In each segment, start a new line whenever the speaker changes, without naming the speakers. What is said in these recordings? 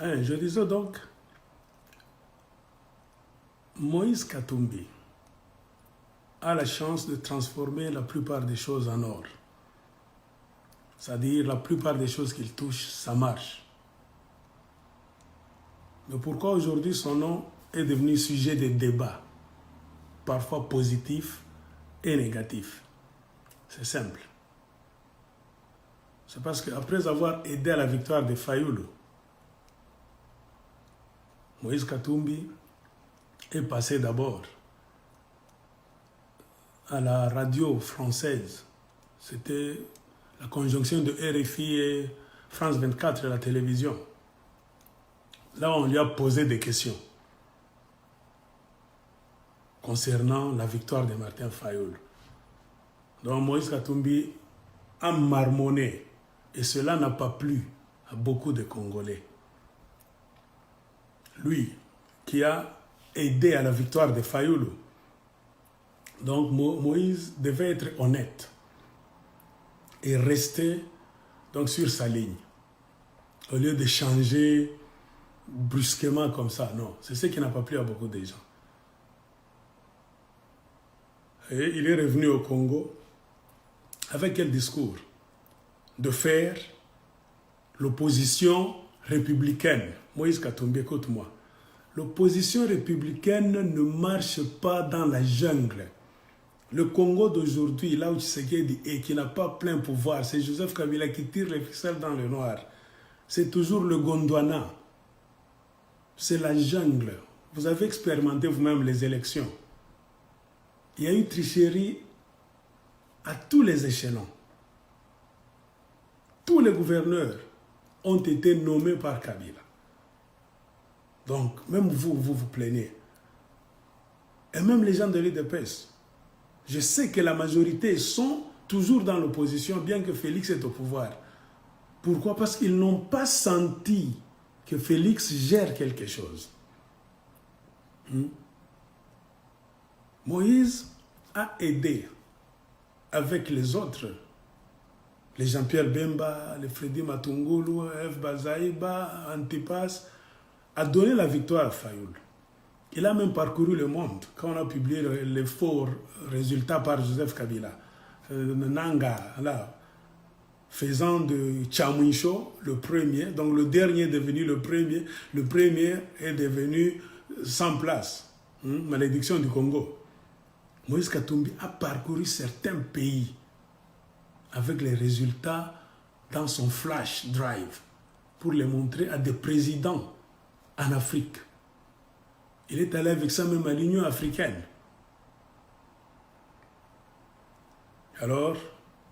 Je disais donc, Moïse Katumbi a la chance de transformer la plupart des choses en or. C'est-à-dire la plupart des choses qu'il touche, ça marche. Mais pourquoi aujourd'hui son nom est devenu sujet de débat, parfois positif et négatif? C'est simple. C'est parce qu'après avoir aidé à la victoire de Fayoulou, Moïse Katumbi est passé d'abord à la radio française. C'était la conjonction de RFI et France 24 et la télévision. Là, on lui a posé des questions concernant la victoire de Martin Fayoulou. Donc Moïse Katumbi a marmonné et cela n'a pas plu à beaucoup de Congolais. Lui, qui a aidé à la victoire de Fayoulou. Donc Moïse devait être honnête et rester donc sur sa ligne. Au lieu de changer brusquement comme ça, non. C'est ce qui n'a pas plu à beaucoup de gens. Et il est revenu au Congo avec quel discours? De faire l'opposition républicaine. Moïse Katumbi, écoute-moi. L'opposition républicaine ne marche pas dans la jungle. Le Congo d'aujourd'hui, là où Tshisekedi est, qui n'a pas plein pouvoir, c'est Joseph Kabila qui tire les ficelles dans le noir. C'est toujours le Gondwana. C'est la jungle. Vous avez expérimenté vous-même les élections. Il y a eu tricherie à tous les échelons. Tous les gouverneurs ont été nommés par Kabila. Donc, même vous plaignez. Et même les gens de l'UDPS. Je sais que la majorité sont toujours dans l'opposition, bien que Félix est au pouvoir. Pourquoi? Parce qu'ils n'ont pas senti que Félix gère quelque chose. Moïse a aidé avec les autres, les Jean-Pierre Bemba, les Freddy Matungulu, F. Bazaïba, Antipas, à donner la victoire à Fayoulou. Il a même parcouru le monde quand on a publié les faux résultats par Joseph Kabila. Nanga, là, faisant de Tchamouicho le premier, donc le dernier est devenu le premier est devenu sans place. Malédiction du Congo. Moïse Katumbi a parcouru certains pays avec les résultats dans son flash drive pour les montrer à des présidents en Afrique. Il est allé avec ça même à l'Union africaine. Alors,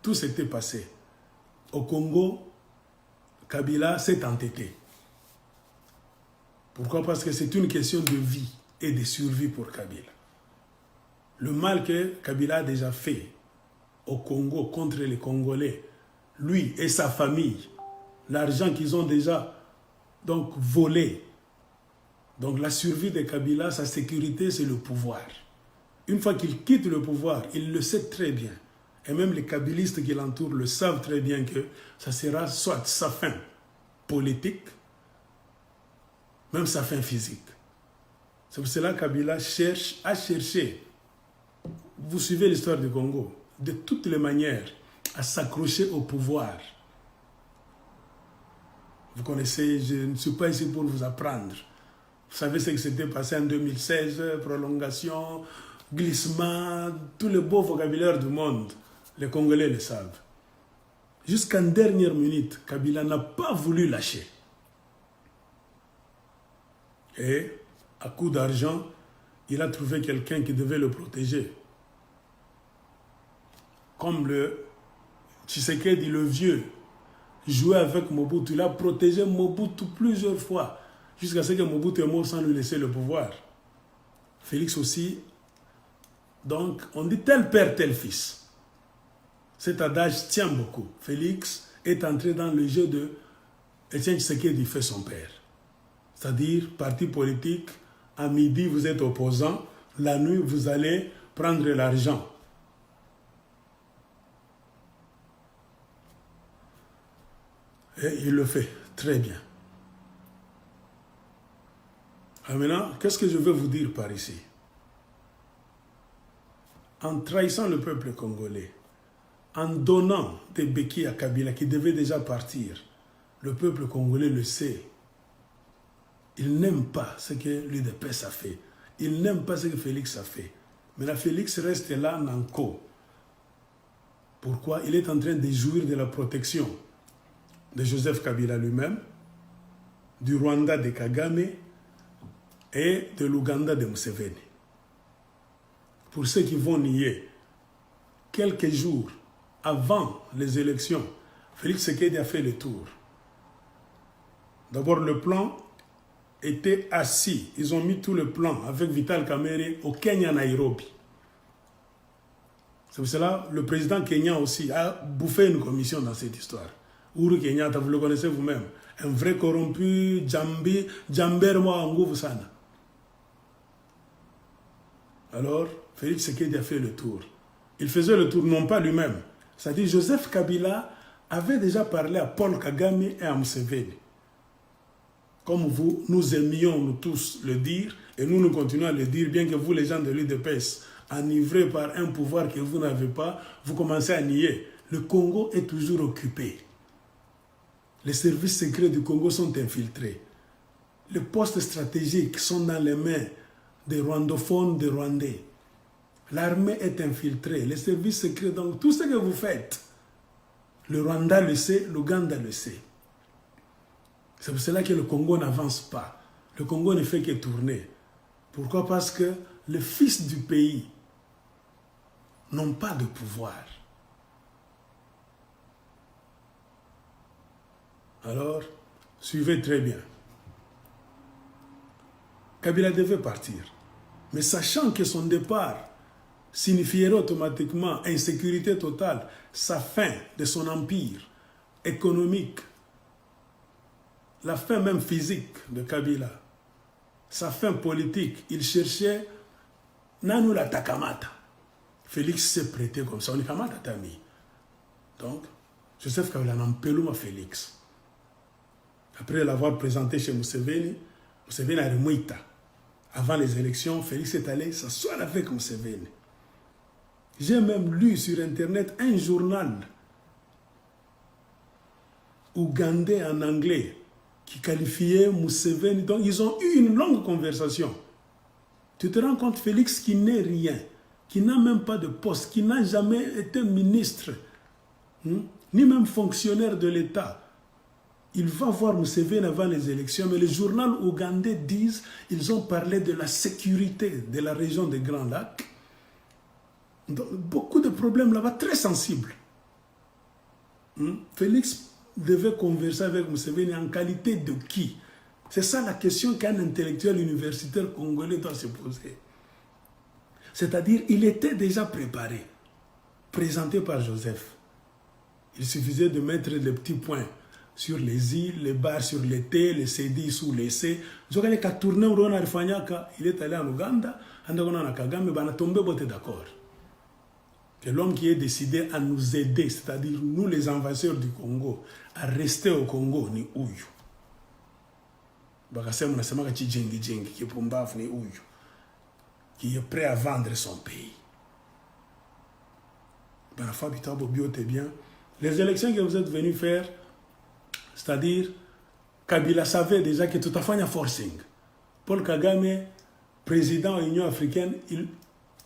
tout s'était passé. Au Congo, Kabila s'est entêté. Pourquoi? Parce que c'est une question de vie et de survie pour Kabila. Le mal que Kabila a déjà fait au Congo contre les Congolais, lui et sa famille, l'argent qu'ils ont déjà donc volé. Donc la survie de Kabila, sa sécurité, c'est le pouvoir. Une fois qu'il quitte le pouvoir, il le sait très bien. Et même les kabylistes qui l'entourent le savent très bien que ça sera soit sa fin politique, même sa fin physique. C'est pour cela que Kabila a cherché, vous suivez l'histoire du Congo, de toutes les manières, à s'accrocher au pouvoir. Vous connaissez, je ne suis pas ici pour vous apprendre. Vous savez ce qui s'était passé en 2016, prolongation, glissement, tout le beau vocabulaire du monde. Les Congolais le savent. Jusqu'en dernière minute, Kabila n'a pas voulu lâcher. Et, à coup d'argent, il a trouvé quelqu'un qui devait le protéger. Comme le Tshisekedi, le vieux, jouait avec Mobutu. Il a protégé Mobutu plusieurs fois, jusqu'à ce que Mobutu est mort sans lui laisser le pouvoir. Félix aussi. Donc, on dit tel père, tel fils. Cet adage tient beaucoup. Félix est entré dans le jeu de Etienne Tshisekedi fait son père. C'est-à-dire, parti politique, à midi, vous êtes opposant, la nuit, vous allez prendre l'argent. Et il le fait très bien. Maintenant, qu'est-ce que je veux vous dire par ici? En trahissant le peuple congolais, en donnant des béquilles à Kabila qui devait déjà partir, le peuple congolais le sait. Il n'aime pas ce que l'UDPS a fait. Il n'aime pas ce que Félix a fait. Mais la Félix reste là, Nanko. Pourquoi? Il est en train de jouir de la protection de Joseph Kabila lui-même, du Rwanda de Kagame et de l'Ouganda de Museveni. Pour ceux qui vont nier, quelques jours avant les élections, Félix Tshisekedi a fait le tour. D'abord, le plan était assis. Ils ont mis tout le plan avec Vital Kamerhe au Kenya, Nairobi. C'est pour cela que le président kenyan aussi a bouffé une commission dans cette histoire. Uhuru Kenyatta, vous le connaissez vous-même. Un vrai corrompu, Jamber Moangou Sana. Alors, Félix Tshisekedi a fait le tour. Il faisait le tour, non pas lui-même. C'est-à-dire, Joseph Kabila avait déjà parlé à Paul Kagame et à Museveni. Comme vous, nous aimions nous tous le dire, et nous continuons à le dire, bien que vous, les gens de l'UDPS, enivrés par un pouvoir que vous n'avez pas, vous commencez à nier. Le Congo est toujours occupé. Les services secrets du Congo sont infiltrés. Les postes stratégiques sont dans les mains des rwandophones, des Rwandais. L'armée est infiltrée, les services secrets, donc tout ce que vous faites, le Rwanda le sait, l'Ouganda le sait. C'est pour cela que le Congo n'avance pas. Le Congo ne fait que tourner. Pourquoi? Parce que les fils du pays n'ont pas de pouvoir. Alors, suivez très bien. Kabila devait partir. Mais sachant que son départ signifierait automatiquement insécurité totale, sa fin de son empire économique, la fin même physique de Kabila, sa fin politique, il cherchait Nanou la Takamata. Félix s'est prêté comme ça. On est Kamata Tami. Donc, Joseph Kabila n'a pas Félix. Après l'avoir présenté chez Museveni, Museveni a remuita. Avant les élections, Félix est allé s'asseoir avec Museveni. J'ai même lu sur Internet un journal ougandais en anglais qui qualifiait Museveni. Donc, ils ont eu une longue conversation. Tu te rends compte, Félix, qui n'est rien, qui n'a même pas de poste, qui n'a jamais été ministre, ni même fonctionnaire de l'État. Il va voir Museveni avant les élections, mais les journaux ougandais disent ils ont parlé de la sécurité de la région des Grands Lacs. Donc, beaucoup de problèmes là-bas, très sensibles. Félix devait converser avec Museveni en qualité de qui? C'est ça la question qu'un intellectuel universitaire congolais doit se poser. C'est-à-dire, il était déjà préparé, présenté par Joseph. Il suffisait de mettre les petits points sur les îles, les barres sur les T, les CD sous les C. Il est allé en Ouganda, en Kagame, il a tombé d'accord. Que l'homme qui est décidé à nous aider, c'est-à-dire nous les envahisseurs du Congo, à rester au Congo, ni Ouyu. Qui est prêt à vendre son pays. Les élections que vous êtes venus faire, c'est-à-dire, Kabila savait déjà que tout à fait un forcing. Paul Kagame, président de l'Union africaine, il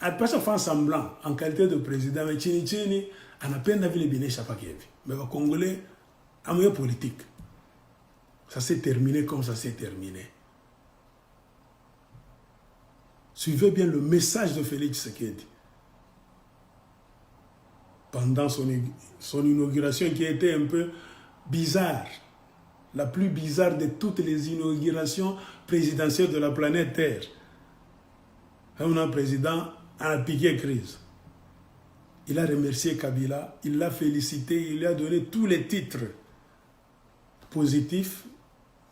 a pas fait semblant en qualité de président, mais Chini, on a peine vu les Bénin Chapakevi. Mais les Congolais, en milieu politique, ça s'est terminé comme ça s'est terminé. Suivez bien le message de Félix Tshisekedi. Pendant son inauguration qui était un peu bizarre, la plus bizarre de toutes les inaugurations présidentielles de la planète Terre. Un président a piqué crise. Il a remercié Kabila, il l'a félicité, il lui a donné tous les titres positifs,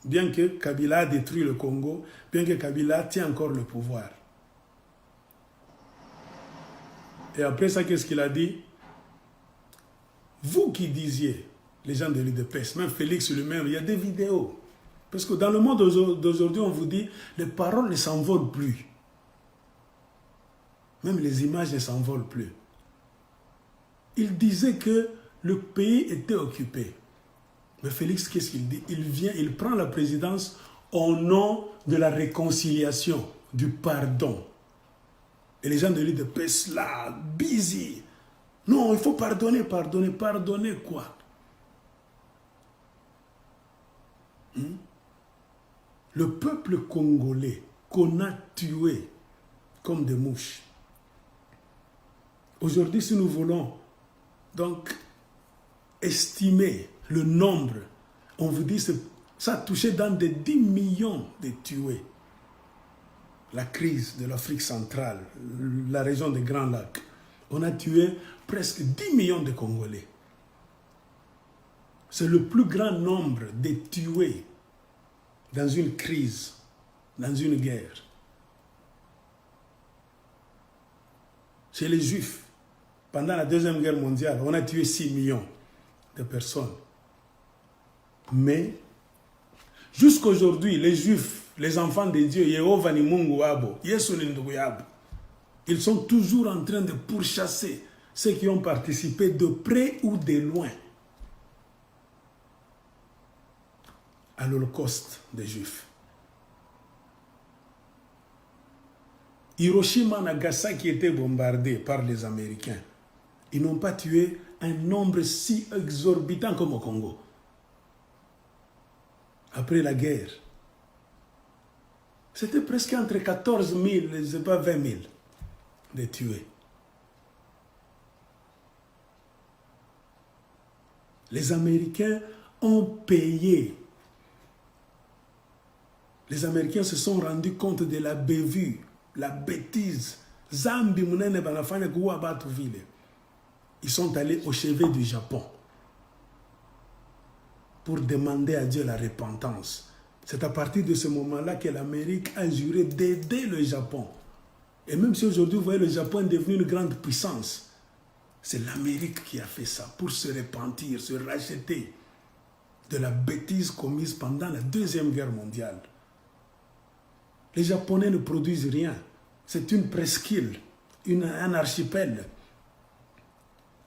bien que Kabila a détruit le Congo, bien que Kabila tient encore le pouvoir. Et après ça, qu'est-ce qu'il a dit? Vous qui disiez, les gens de l'UDPS, même Félix lui-même, il y a des vidéos. Parce que dans le monde d'aujourd'hui, on vous dit, les paroles ne s'envolent plus. Même les images ne s'envolent plus. Il disait que le pays était occupé. Mais Félix, qu'est-ce qu'il dit? Il vient, il prend la présidence au nom de la réconciliation, du pardon. Et les gens de l'île de Pesla, busy. Non, il faut pardonner, pardonner. Pardonner quoi? Le peuple congolais qu'on a tué comme des mouches. Aujourd'hui, si nous voulons donc estimer le nombre, on vous dit que ça a touché dans des 10 millions de tués. La crise de l'Afrique centrale, la région des Grands Lacs. On a tué presque 10 millions de Congolais. C'est le plus grand nombre de tués dans une crise, dans une guerre. Chez les Juifs, pendant la Deuxième Guerre mondiale, on a tué 6 millions de personnes. Mais, jusqu'à aujourd'hui, les Juifs, les enfants de Dieu, ils sont toujours en train de pourchasser ceux qui ont participé de près ou de loin à l'Holocauste des Juifs. Hiroshima et Nagasaki étaient bombardés par les Américains. Ils n'ont pas tué un nombre si exorbitant comme au Congo. Après la guerre, c'était presque entre 14 000 et pas 20 000 de tués. Les Américains ont payé. Les Américains se sont rendus compte de la bévue, la bêtise. Ils sont allés au chevet du Japon pour demander à Dieu la repentance. C'est à partir de ce moment-là que l'Amérique a juré d'aider le Japon. Et même si aujourd'hui, vous voyez, le Japon est devenu une grande puissance, c'est l'Amérique qui a fait ça pour se repentir, se racheter de la bêtise commise pendant la Deuxième Guerre mondiale. Les Japonais ne produisent rien. C'est une presqu'île, un archipel.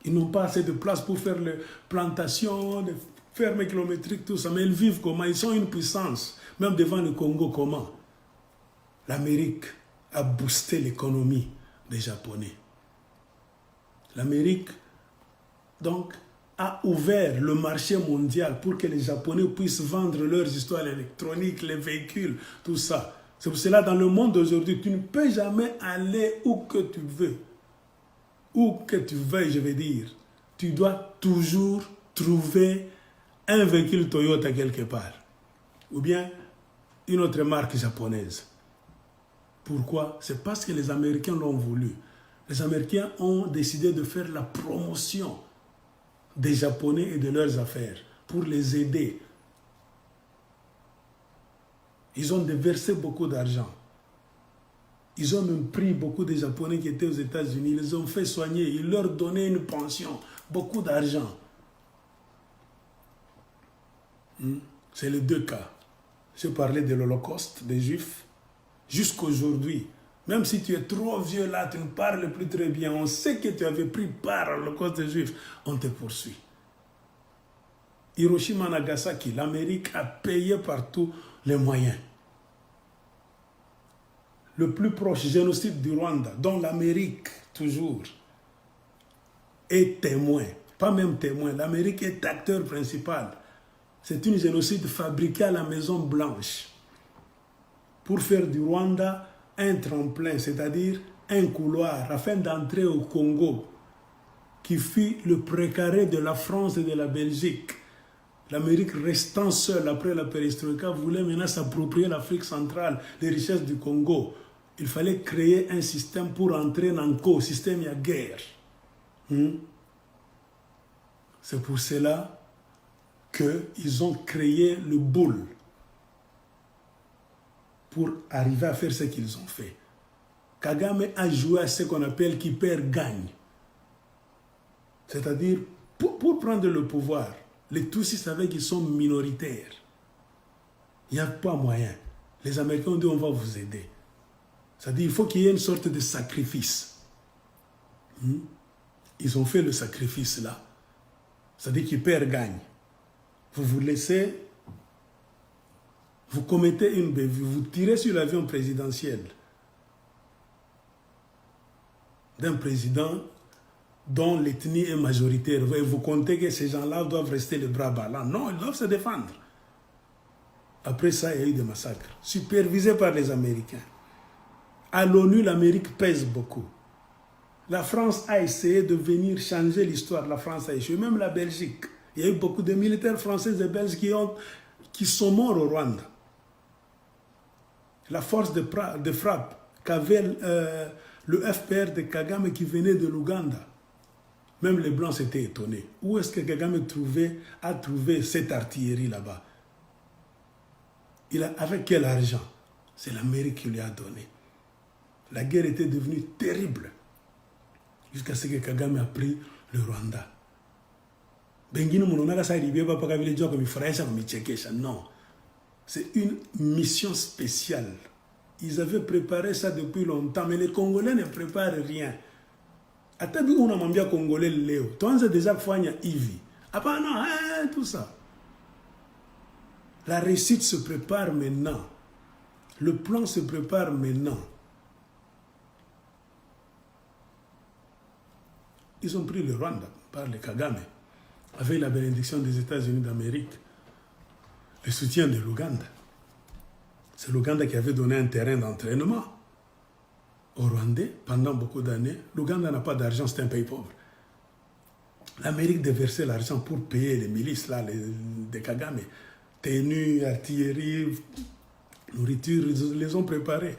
Ils n'ont pas assez de place pour faire les plantations, les fermes kilométriques, tout ça. Mais ils vivent comment? Ils sont une puissance. Même devant le Congo, comment? L'Amérique a boosté l'économie des Japonais. L'Amérique, donc, a ouvert le marché mondial pour que les Japonais puissent vendre leurs histoires électroniques, les véhicules, tout ça. C'est pour cela, dans le monde d'aujourd'hui, tu ne peux jamais aller où que tu veux. Où que tu veuilles, je veux dire. Tu dois toujours trouver un véhicule Toyota quelque part. Ou bien une autre marque japonaise. Pourquoi? C'est parce que les Américains l'ont voulu. Les Américains ont décidé de faire la promotion des Japonais et de leurs affaires pour les aider. Ils ont déversé beaucoup d'argent. Ils ont même pris beaucoup de Japonais qui étaient aux États-Unis. Ils les ont fait soigner. Ils leur donnaient une pension. Beaucoup d'argent. C'est les deux cas. Je parlais de l'Holocauste des Juifs. Jusqu'aujourd'hui, même si tu es trop vieux là, tu ne parles plus très bien, on sait que tu avais pris part à l'Holocauste des Juifs, on te poursuit. Hiroshima, Nagasaki, l'Amérique a payé par tous les moyens. Le plus proche génocide du Rwanda, dont l'Amérique, toujours, est témoin. Pas même témoin, l'Amérique est acteur principal. C'est un génocide fabriqué à la Maison Blanche pour faire du Rwanda un tremplin, c'est-à-dire un couloir, afin d'entrer au Congo, qui fut le précaré de la France et de la Belgique. L'Amérique restant seule après la perestroïka voulait maintenant s'approprier l'Afrique centrale, les richesses du Congo. Il fallait créer un système pour entrer dans le système de guerre. C'est pour cela qu'ils ont créé le boule pour arriver à faire ce qu'ils ont fait. Kagame a joué à ce qu'on appelle qui perd gagne. C'est-à-dire, pour prendre le pouvoir, les Tutsis savaient qu'ils sont minoritaires. Il n'y a pas moyen. Les Américains ont dit on va vous aider. C'est-à-dire il faut qu'il y ait une sorte de sacrifice. Ils ont fait le sacrifice là. C'est-à-dire qu'ils perd gagne. Vous vous laissez, vous commettez une bévue, vous tirez sur l'avion présidentiel d'un président dont l'ethnie est majoritaire. Et vous comptez que ces gens-là doivent rester les bras ballants. Non, ils doivent se défendre. Après ça, il y a eu des massacres, supervisés par les Américains. À l'ONU, l'Amérique pèse beaucoup. La France a essayé de venir changer l'histoire. La France a échoué, même la Belgique. Il y a eu beaucoup de militaires français et belges qui sont morts au Rwanda. La force de frappe qu'avait le FPR de Kagame qui venait de l'Ouganda. Même les Blancs s'étaient étonnés. Où est-ce que Kagame a trouvé cette artillerie là-bas? Avec quel argent? C'est l'Amérique qui lui a donné. La guerre était devenue terrible jusqu'à ce que Kagame a pris le Rwanda. Non, c'est une mission spéciale. Ils avaient préparé ça depuis longtemps, mais les Congolais ne préparent rien. Atabi on a mambia Congolais Léo. Toi, on déjà fait Ivi. Ah non, tout ça. La réussite se prépare maintenant. Le plan se prépare maintenant. Ils ont pris le Rwanda par les Kagame, avec la bénédiction des États-Unis d'Amérique, le soutien de l'Ouganda. C'est l'Ouganda qui avait donné un terrain d'entraînement aux Rwandais pendant beaucoup d'années. L'Ouganda n'a pas d'argent, c'est un pays pauvre. L'Amérique déversait l'argent pour payer les milices là, des Kagame. Tenues, artillerie, nourriture, ils les ont préparés.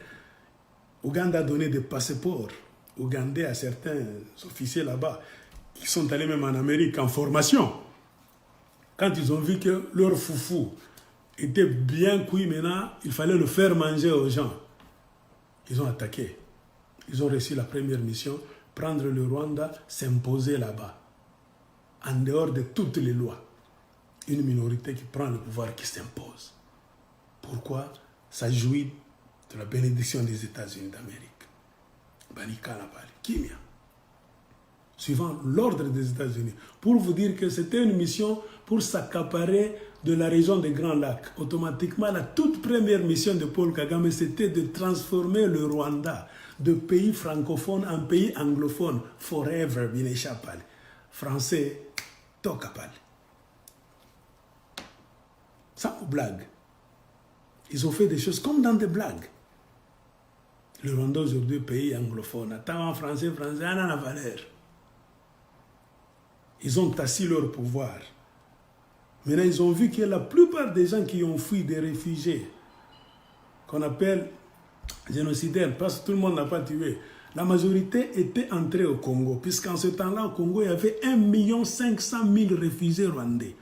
L'Ouganda a donné des passeports ougandais à certains officiers là-bas qui sont allés même en Amérique en formation. Quand ils ont vu que leur foufou était bien cuit maintenant, il fallait le faire manger aux gens. Ils ont attaqué. Ils ont réussi la première mission, prendre le Rwanda, s'imposer là-bas, en dehors de toutes les lois. Une minorité qui prend le pouvoir, qui s'impose. Pourquoi? Ça jouit de la bénédiction des États-Unis d'Amérique. Banikana Bali, Kimia. Suivant l'ordre des États-Unis. Pour vous dire que c'était une mission pour s'accaparer de la région des Grands Lacs. Automatiquement, la toute première mission de Paul Kagame, c'était de transformer le Rwanda de pays francophone en pays anglophone. Forever, Bineshapal. Français, Tokapal. Sans blague. Ils ont fait des choses comme dans des blagues. Le Rwanda aujourd'hui, pays anglophone. Attends, en français, on a la valeur. Ils ont assis leur pouvoir. Maintenant, ils ont vu que la plupart des gens qui ont fui, des réfugiés, qu'on appelle génocidaires, parce que tout le monde n'a pas tué, la majorité était entrée au Congo, puisqu'en ce temps-là, au Congo, il y avait 1 500 000 réfugiés rwandais.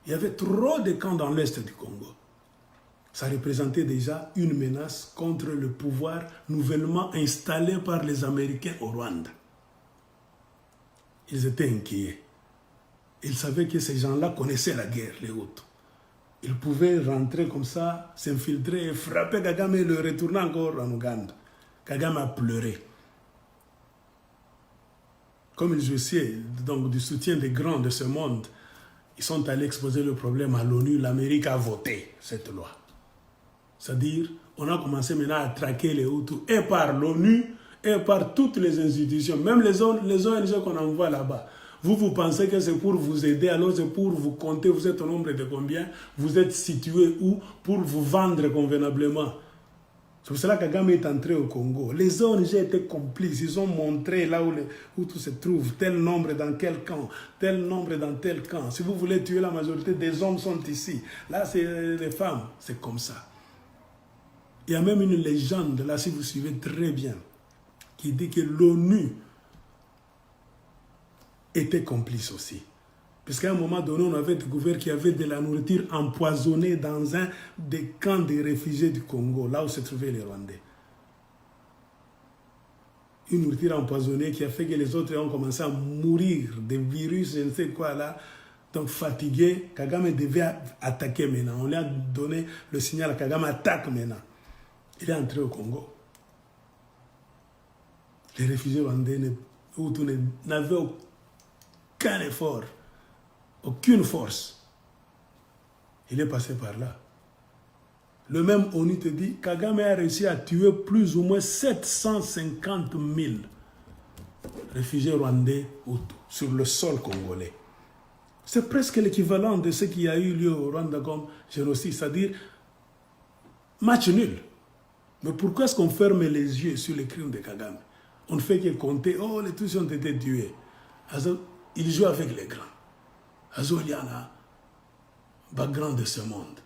Il y avait trop de camps dans l'est du Congo. Ça représentait déjà une menace contre le pouvoir nouvellement installé par les Américains au Rwanda. Ils étaient inquiets. Ils savaient que ces gens-là connaissaient la guerre, les autres. Ils pouvaient rentrer comme ça, s'infiltrer et frapper Kagame et le retourner encore en Ouganda. Kagame a pleuré. Comme ils jouissaient donc du soutien des grands de ce monde, ils sont allés exposer le problème à l'ONU. L'Amérique a voté cette loi. C'est-à-dire, on a commencé maintenant à traquer les Hutus, et par l'ONU, et par toutes les institutions, même les ONG qu'on envoie là-bas. Vous pensez que c'est pour vous aider, alors c'est pour vous compter, vous êtes au nombre de combien, vous êtes situé où, pour vous vendre convenablement. C'est pour cela que Kagame est entré au Congo. Les ONG étaient complices, ils ont montré là où tout se trouve, tel nombre dans quel camp, tel nombre dans tel camp. Si vous voulez tuer la majorité des hommes sont ici. Là, c'est les femmes, c'est comme ça. Il y a même une légende, là, si vous suivez très bien, qui dit que l'ONU était complice aussi. Puisqu'à un moment donné, on avait découvert qu'il y avait de la nourriture empoisonnée dans un des camps des réfugiés du Congo, là où se trouvaient les Rwandais. Une nourriture empoisonnée qui a fait que les autres ont commencé à mourir des virus, je ne sais quoi là. Donc fatigué, Kagame devait attaquer maintenant. On lui a donné le signal, Kagame attaque maintenant. Il est entré au Congo. Les réfugiés rwandais n'avaient aucun effort, aucune force. Il est passé par là. Le même ONU te dit, Kagame a réussi à tuer plus ou moins 750 000 réfugiés rwandais sur le sol congolais. C'est presque l'équivalent de ce qui a eu lieu au Rwanda comme génocide, c'est-à-dire match nul. Mais pourquoi est-ce qu'on ferme les yeux sur les crimes de Kagame? On ne fait que compter, oh, les Tutsis ont été tués. Il joue avec les grands. Azo, il y en a, background de ce monde.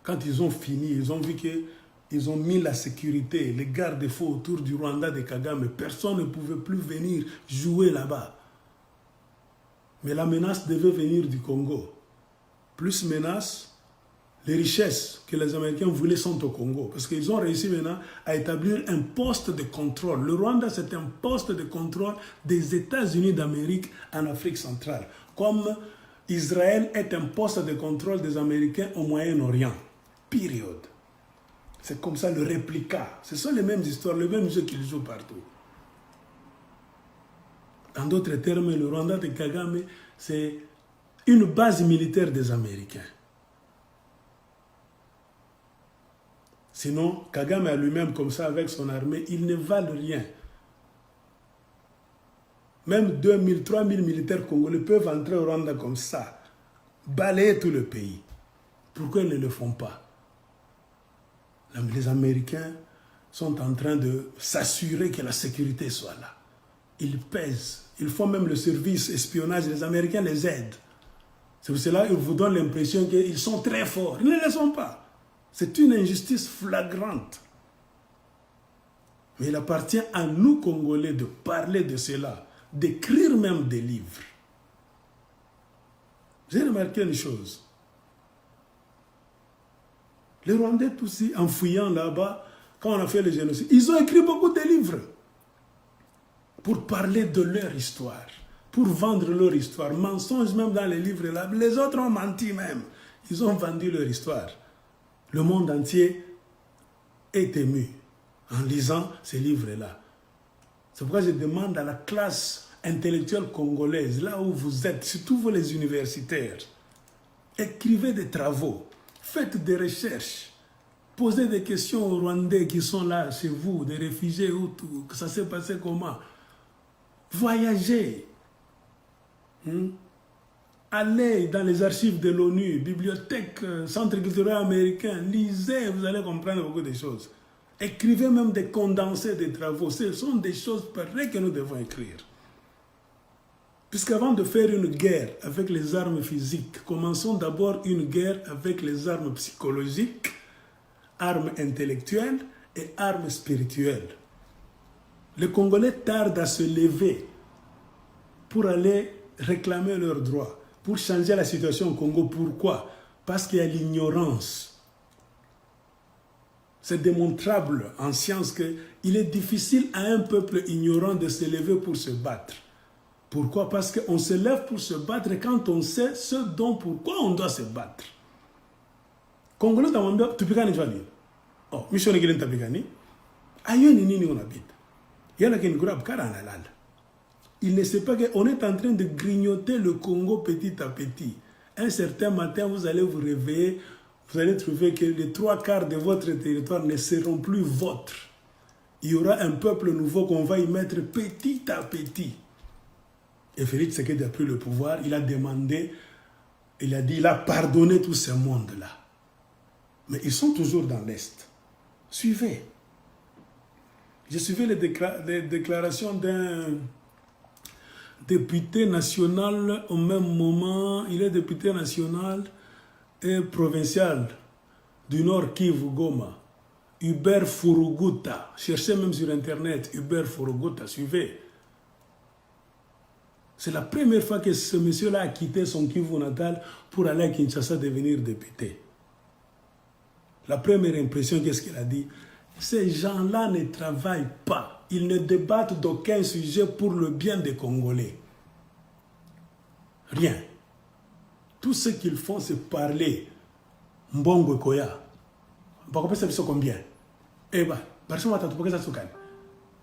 Quand ils ont fini, ils ont vu qu'ils ont mis la sécurité, les garde-fous autour du Rwanda de Kagame. Personne ne pouvait plus venir jouer là-bas. Mais la menace devait venir du Congo. Plus menace, les richesses que les Américains voulaient sont au Congo. Parce qu'ils ont réussi maintenant à établir un poste de contrôle. Le Rwanda, c'est un poste de contrôle des États-Unis d'Amérique en Afrique centrale. Comme Israël est un poste de contrôle des Américains au Moyen-Orient. Période. C'est comme ça le réplica. Ce sont les mêmes histoires, les mêmes jeux qu'ils jouent partout. En d'autres termes, le Rwanda de Kagame, c'est une base militaire des Américains. Sinon, Kagame à lui-même, comme ça, avec son armée, ils ne valent rien. Même 2000, 3000 militaires congolais peuvent entrer au Rwanda comme ça, balayer tout le pays. Pourquoi ils ne le font pas? Les Américains sont en train de s'assurer que la sécurité soit là. Ils pèsent. Ils font même le service espionnage. Les Américains les aident. C'est pour cela qu'ils vous donnent l'impression qu'ils sont très forts. Ils ne le sont pas. C'est une injustice flagrante. Mais il appartient à nous, Congolais, de parler de cela, d'écrire même des livres. J'ai remarqué une chose. Les Rwandais, aussi, en fouillant là-bas, quand on a fait le génocide, ils ont écrit beaucoup de livres pour parler de leur histoire, pour vendre leur histoire. Mensonges même dans les livres là. Les autres ont menti même. Ils ont vendu leur histoire. Le monde entier est ému en lisant ces livres-là. C'est pourquoi je demande à la classe intellectuelle congolaise, là où vous êtes, surtout vous les universitaires, écrivez des travaux, faites des recherches, posez des questions aux Rwandais qui sont là chez vous, des réfugiés, ou tout, que ça s'est passé comment. Voyagez. Allez dans les archives de l'ONU, bibliothèque, centre culturel américain, lisez, vous allez comprendre beaucoup de choses. Écrivez même des condensés des travaux. Ce sont des choses pareilles que nous devons écrire. Puisqu'avant de faire une guerre avec les armes physiques, commençons d'abord une guerre avec les armes psychologiques, armes intellectuelles et armes spirituelles. Les Congolais tardent à se lever pour aller réclamer leurs droits, pour changer la situation au Congo. Pourquoi? Parce qu'il y a l'ignorance. C'est démontrable en science qu'il est difficile à un peuple ignorant de se lever pour se battre. Pourquoi? Parce qu'on se lève pour se battre quand on sait ce dont pourquoi on doit se battre. Congolais tamwambia tupigane jwali. Oh, mishoni kile ntapigani. Ayo ni nini on habite. Yana kin grab kara analala. Il ne sait pas qu'on est en train de grignoter le Congo petit à petit. Un certain matin, vous allez vous réveiller, vous allez trouver que les 3/4 de votre territoire ne seront plus vôtres. Il y aura un peuple nouveau qu'on va y mettre petit à petit. Et Félix Tshisekedi a pris le pouvoir, il a demandé, il a dit, il a pardonné tout ce monde-là. Mais ils sont toujours dans l'Est. Suivez. J'ai suivi les déclarations d'un député national au même moment. Il est député national et provincial du Nord Kivu Goma. Hubert Furuguta. Cherchez même sur Internet, Hubert Furuguta, suivez. C'est la première fois que ce monsieur-là a quitté son Kivu natal pour aller à Kinshasa devenir député. La première impression, qu'est-ce qu'il a dit? Ces gens-là ne travaillent pas. Ils ne débattent d'aucun sujet pour le bien des Congolais. Rien. Tout ce qu'ils font, c'est parler. Mbongo Koya. Pourquoi ça fait combien? Eh bien, parce que ça se calme.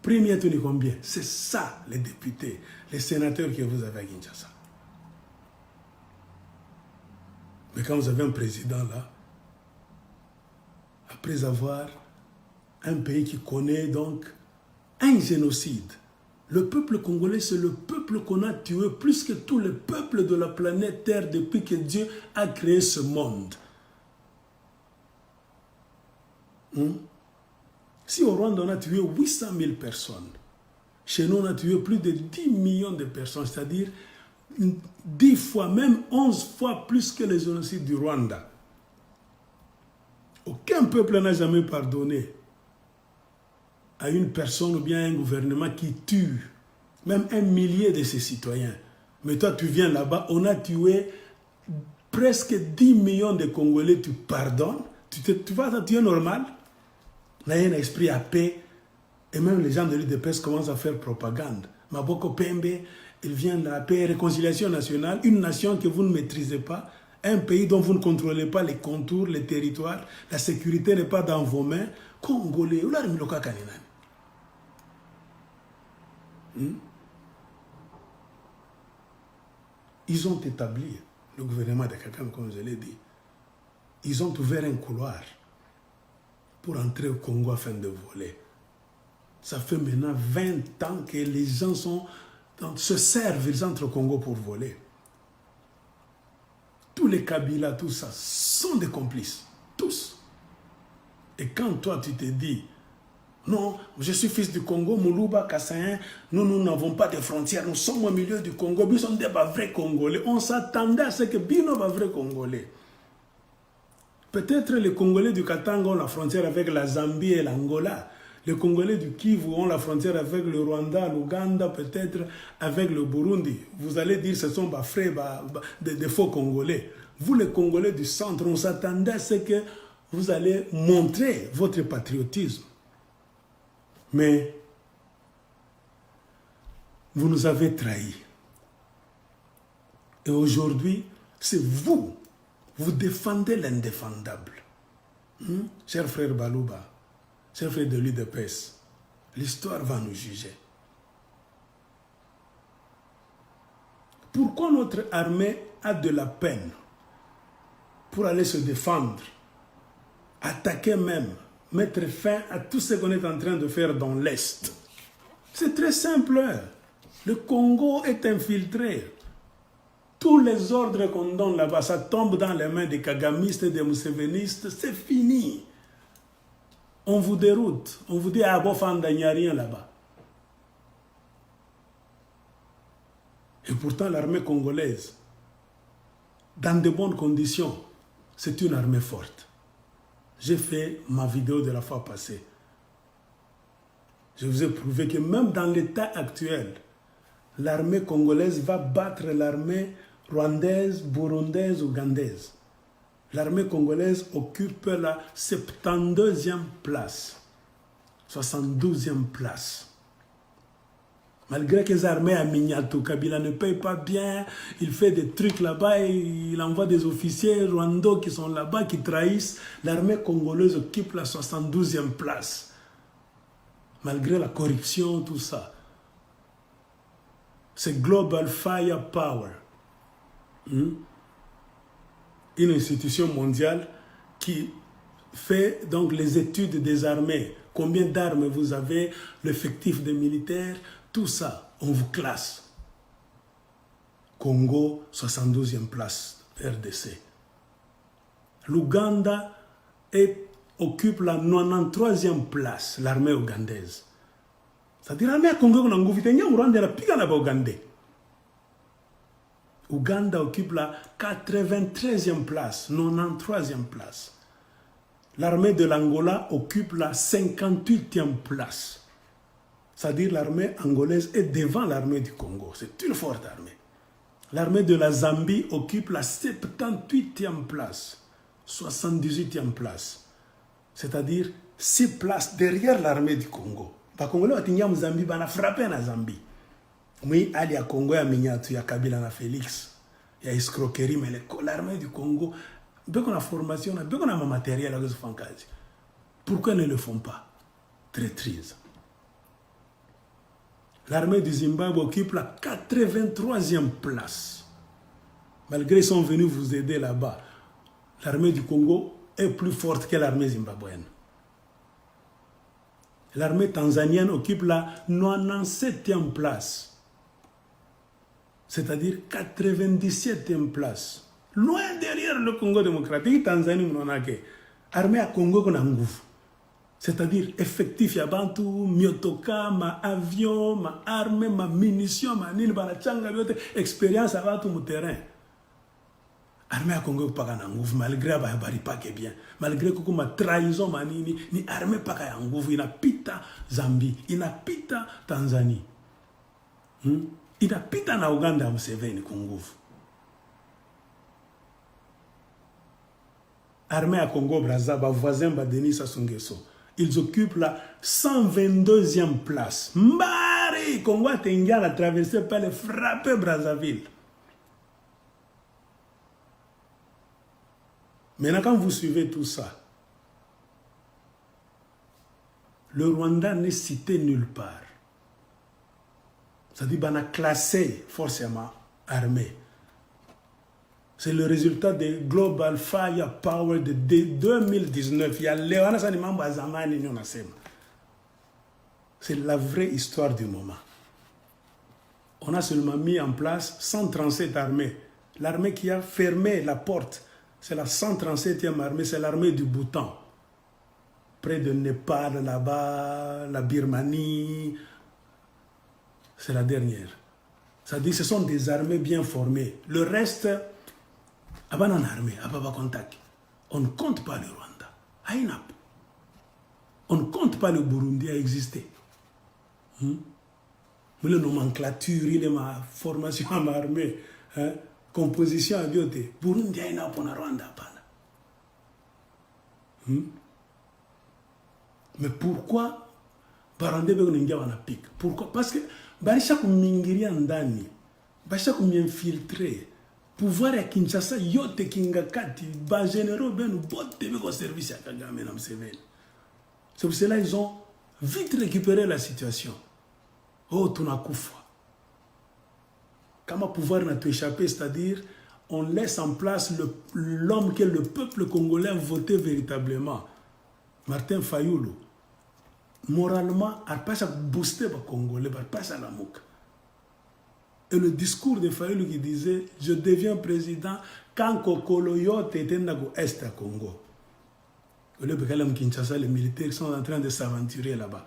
Premier tour, combien? C'est ça, les députés, les sénateurs que vous avez à Kinshasa. Mais quand vous avez un président là, après avoir un pays qui connaît donc un génocide, le peuple congolais, c'est le peuple qu'on a tué plus que tous les peuples de la planète Terre depuis que Dieu a créé ce monde. Si au Rwanda, on a tué 800 000 personnes, chez nous, on a tué plus de 10 millions de personnes, c'est-à-dire 10 fois, même 11 fois plus que les génocides du Rwanda. Aucun peuple n'a jamais pardonné à une personne ou bien à un gouvernement qui tue même un millier de ses citoyens. Mais toi, tu viens là-bas, on a tué presque 10 millions de Congolais, tu pardonnes, tu es normal. Il y a un esprit à paix. Et même les gens de l'UDPS commencent à faire propagande. Maboko Pembe, il vient de la paix, réconciliation nationale, une nation que vous ne maîtrisez pas, un pays dont vous ne contrôlez pas les contours, les territoires, la sécurité n'est pas dans vos mains. Congolais, ils ont établi, le gouvernement de Kakame, comme je l'ai dit, ils ont ouvert un couloir pour entrer au Congo afin de voler. Ça fait maintenant 20 ans que les gens se servent, ils entrent au Congo pour voler. Tous les Kabila, tout ça, sont des complices. Tous. Et quand toi, tu te dis, non, je suis fils du Congo, Moulouba, Kassaïen, nous n'avons pas de frontières, nous sommes au milieu du Congo, nous sommes des vrais Congolais. On s'attendait à ce que Bino va vrai Congolais. Peut-être les Congolais du Katanga ont la frontière avec la Zambie et l'Angola. Les Congolais du Kivu ont la frontière avec le Rwanda, l'Ouganda, peut-être avec le Burundi. Vous allez dire que ce sont des faux Congolais. Vous, les Congolais du centre, on s'attendait à ce que vous allez montrer votre patriotisme. Mais vous nous avez trahis. Et aujourd'hui, c'est vous. Vous défendez l'indéfendable. Cher frère Balouba, cher frère de l'UDPS, l'histoire va nous juger. Pourquoi notre armée a de la peine pour aller se défendre, attaquer même, mettre fin à tout ce qu'on est en train de faire dans l'Est? C'est très simple. Le Congo est infiltré. Tous les ordres qu'on donne là-bas, ça tombe dans les mains des kagamistes, des moussévenistes, c'est fini. On vous déroute. On vous dit, ah, Bofanda, il n'y a rien là-bas. Et pourtant, l'armée congolaise, dans de bonnes conditions, c'est une armée forte. J'ai fait ma vidéo de la fois passée. Je vous ai prouvé que même dans l'état actuel, l'armée congolaise va battre l'armée rwandaise, burundaise, ougandaise. L'armée congolaise occupe la 72e place, 72e place. Malgré que les armées à Mignatou, Kabila ne paye pas bien, il fait des trucs là-bas, il envoie des officiers rwandais qui sont là-bas, qui trahissent. L'armée congolaise occupe la 72e place. Malgré la corruption, tout ça. C'est Global Firepower. Une institution mondiale qui fait donc les études des armées. Combien d'armes vous avez, l'effectif des militaires, tout ça, on vous classe. Congo, 72e place, RDC. L'Ouganda occupe la 93e place, l'armée ougandaise. C'est-à-dire l'armée Congo, on a Rwanda, la pique à Ougandais. Ouganda occupe la 93e place, 93e place. L'armée de l'Angola occupe la 58e place. C'est-à-dire l'armée angolaise est devant l'armée du Congo. C'est une forte armée. L'armée de la Zambie occupe la 78e place, 78e place. C'est-à-dire 6 places derrière l'armée du Congo. Les Congolais ont Zambie, ils ont frappé la Zambie. Oui, il y a Congo, il y a Kabila, il y a Félix. il y a escroquerie, mais l'armée du Congo, bien qu'on a formation, bien qu'on a un matériel, pourquoi ne le font pas? Traîtrise. L'armée du Zimbabwe occupe la 83e place. Malgré qu'ils sont venus vous aider là-bas, l'armée du Congo est plus forte que l'armée zimbabwéenne. L'armée tanzanienne occupe la 97e place. C'est-à-dire 97e place. Loin derrière le Congo démocratique, Tanzanie, l'armée à Congo qu'on a un gouffre. C'est-à-dire effectif, il y a bantu, miotoka, ma avion, ma arme, ma munition, ma nini, ma changa, expérience à tout mon terrain. L'armée à Congo pas un gouffre, malgré que pas bien, malgré que ma trahison, ma nini, ni armée pas un gouffre, il n'a pita Zambie, il n'a pita Tanzanie. Il n'a pita na Uganda, Museveni, Congo. Armée à Congo, Brazzaville, voisin, Denis Sassou Nguesso. Ils occupent la 122e place. Mbari, Congo Tengia a traversé par les frappés Brazzaville. Maintenant, quand vous suivez tout ça, le Rwanda n'est cité nulle part. C'est-à-dire qu'on a classé forcément armée. C'est le résultat de Global Firepower de 2019. Il y a Léona Sanimamba Azamani Nyonasema. C'est la vraie histoire du moment. On a seulement mis en place 137 armées. L'armée qui a fermé la porte, c'est la 137e armée, c'est l'armée du Bhoutan. Près de Népal, là-bas, la Birmanie. C'est la dernière. C'est-à-dire que ce sont des armées bien formées. Le reste... Avant en armée, on ne compte pas le Rwanda. On ne compte pas le Burundi à exister. Mais la nomenclature, il est ma formation en armée, composition à bioté. Burundi a une Rwanda. Mais pourquoi Barande Pourquoi? Parce que Barisha Mingiri Andani, Barisha infiltré. Pouvoir à Kinshasa, yote kingakati, ba généraux ben botte au service à Kagame na Museveni. C'est pour cela qu'ils ont vite récupéré la situation. Oh, tunakufa. Comment pouvoir n'a échappé, c'est-à-dire on laisse en place l'homme que le peuple congolais a voté véritablement, Martin Fayulu. Moralement, il pas à booster les Congolais, il pas à la mouque. Et le discours de Fayulu qui disait « Je deviens président quand Kokoloyote était dans l'Est à Congo ». Les militaires sont en train de s'aventurer là-bas.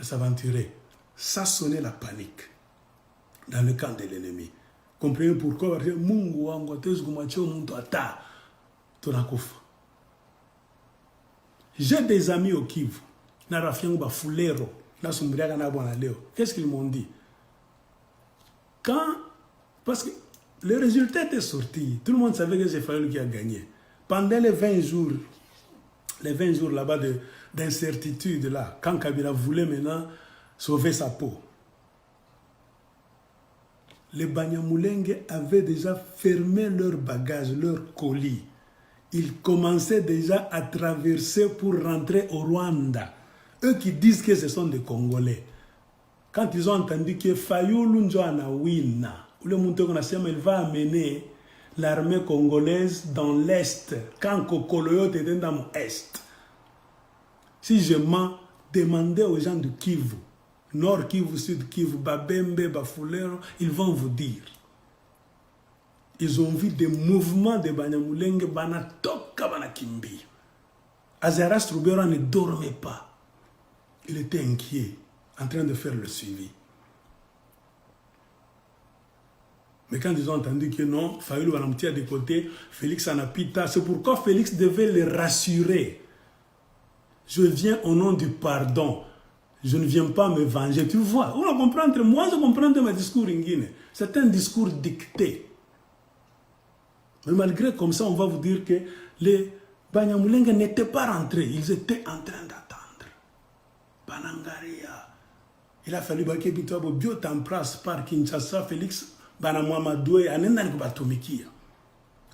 S'aventurer. Ça sonnait la panique dans le camp de l'ennemi. Comprenez pourquoi? Parce que Mungu wangu atezgumacho muntu ata tunakufa. J'ai des amis au Kivu. Na rafiangu ba fulero. Na sumbriaga na bwana leo. Qu'est-ce qu'ils m'ont dit? Parce que le résultat était sorti, tout le monde savait que c'est Fayulu qui a gagné. Pendant les 20 jours là-bas d'incertitude, là, quand Kabila voulait maintenant sauver sa peau, les Banyamulenge avaient déjà fermé leurs bagages, leurs colis. Ils commençaient déjà à traverser pour rentrer au Rwanda. Eux qui disent que ce sont des Congolais. Quand ils ont entendu que Fayulu Njoana Wina, il va amener l'armée congolaise dans l'Est, quand Kokoloyote était dans l'Est. Si je m'en demandais aux gens du Kivu, Nord Kivu, Sud Kivu, Babembe, Bafulero, ils vont vous dire. Ils ont vu des mouvements de Banyamulenge, Banatoka, Banakimbi. Azaras Troubera ne dormait pas. Il était inquiet, en train de faire le suivi. Mais quand ils ont entendu que non, Fayulu va l'amener de côté, Félix Anapita, c'est pourquoi Félix devait les rassurer. Je viens au nom du pardon. Je ne viens pas me venger. Tu vois, on va comprendre. Moi, je comprends mes discours en Guinée. C'est un discours dicté. Mais malgré comme ça, on va vous dire que les Banyamulenge n'étaient pas rentrés. Ils étaient en train d'attendre. Banangaria. Il a fallu que Bitoabo Biot en place par Kinshasa, Félix bana mwamadwe anenda nikubatumikia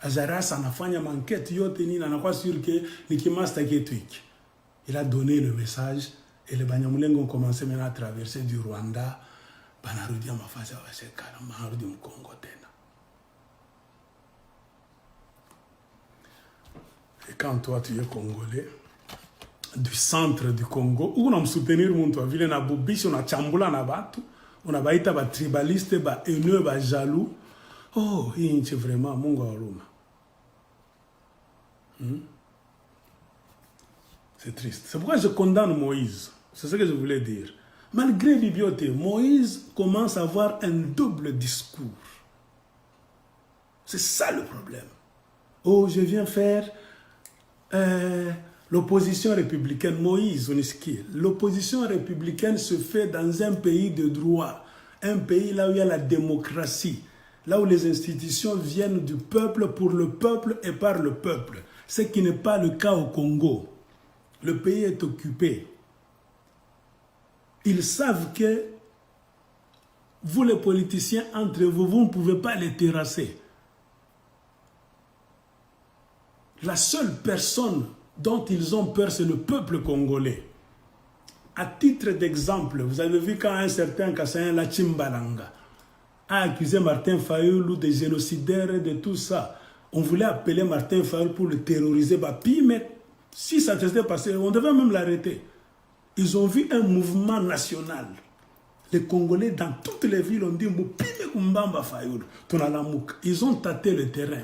azarasa anafanya mankete yote nini anakuwa sûr que ni kimasta kitu hiki. Il a donné le message et les Banyamulenge ont commencé maintenant à traverser du Rwanda banarudi mafasi ya wasekala banarudi mkongo tena. Et quand toi tu es congolais du centre du Congo, où on a soutenir muntu wa vile na bubishi na chambula na batu, on a baita ba tribaliste ba haineux ba jaloux. Oh, hii nchi vraiment Mungu wa huruma. C'est triste. C'est pourquoi je condamne Moïse. C'est ce que je voulais dire. Malgré l'idioté, Moïse commence à avoir un double discours. C'est ça le problème. Oh, je viens faire l'opposition républicaine. Moïse, on est l'opposition républicaine se fait dans un pays de droit. Un pays là où il y a la démocratie. Là où les institutions viennent du peuple, pour le peuple et par le peuple. Ce qui n'est pas le cas au Congo. Le pays est occupé. Ils savent que vous les politiciens, entre vous, vous ne pouvez pas les terrasser. La seule personne dont ils ont peur, c'est le peuple congolais. À titre d'exemple, vous avez vu quand un certain Kassayan Lachimbalanga a accusé Martin Fayulu de génocidaire et de tout ça. On voulait appeler Martin Fayulu pour le terroriser. Puis, mais si ça s'était passé, on devait même l'arrêter. Ils ont vu un mouvement national. Les Congolais, dans toutes les villes, ont dit ils ont tâté le terrain.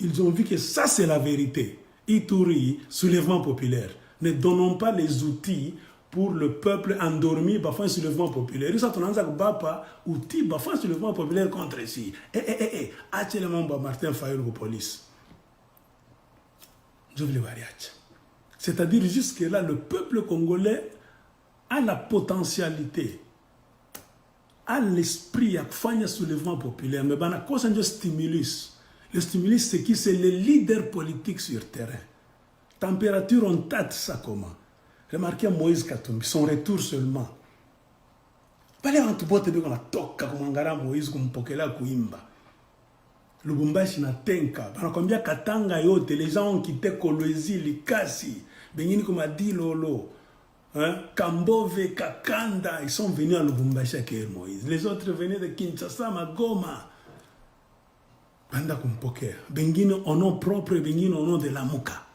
Ils ont vu que ça, c'est la vérité. Ituri, soulèvement populaire. Ne donnons pas les outils pour le peuple endormi, un soulèvement populaire. Ils ont outils, un soulèvement populaire contre ici. Actuellement, Martin Fayulu pour police. Je veux le mariage. C'est-à-dire jusque-là, le peuple congolais a la potentialité, a l'esprit à faire un soulèvement populaire. Mais il y a un stimulus. Le stimulus, c'est qui? C'est les leaders politiques sur terrain. Température, on tâte ça comment? Remarquez Moïse Katumbi, son retour seulement. Pale wantu bote beko na toka kumangara Moïse kumpokela kuimba. Lubumbashi na tenka. Banakwambia Katanga yote, les gens ont quitté Kolwezi, Likasi, Bengini Komadi Lolo, Kambove, Kakanda, ils sont venus à Lubumbashi avec Moïse. Les autres venaient de Kinshasa, Magoma. Banda kumpokea. Bengine au nom propre, Bengine au nom de la Mouka.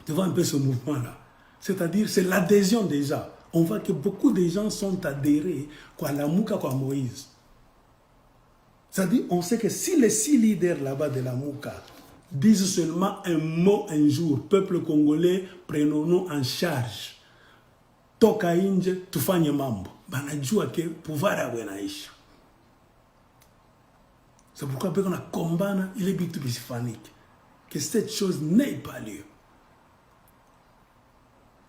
Tu vois un peu ce mouvement-là. C'est-à-dire, c'est l'adhésion déjà. On voit que beaucoup de gens sont adhérés à la Mouka, à Moïse. C'est-à-dire, on sait que si les 6 leaders là-bas de la Mouka disent seulement un mot un jour, peuple congolais, prenons-nous en charge. Toka inje, tufanye mambo. Banajua que pouvoir a wenaisha. C'est pourquoi on a combattu, il est bitu bisifanique. Que cette chose n'ait pas lieu.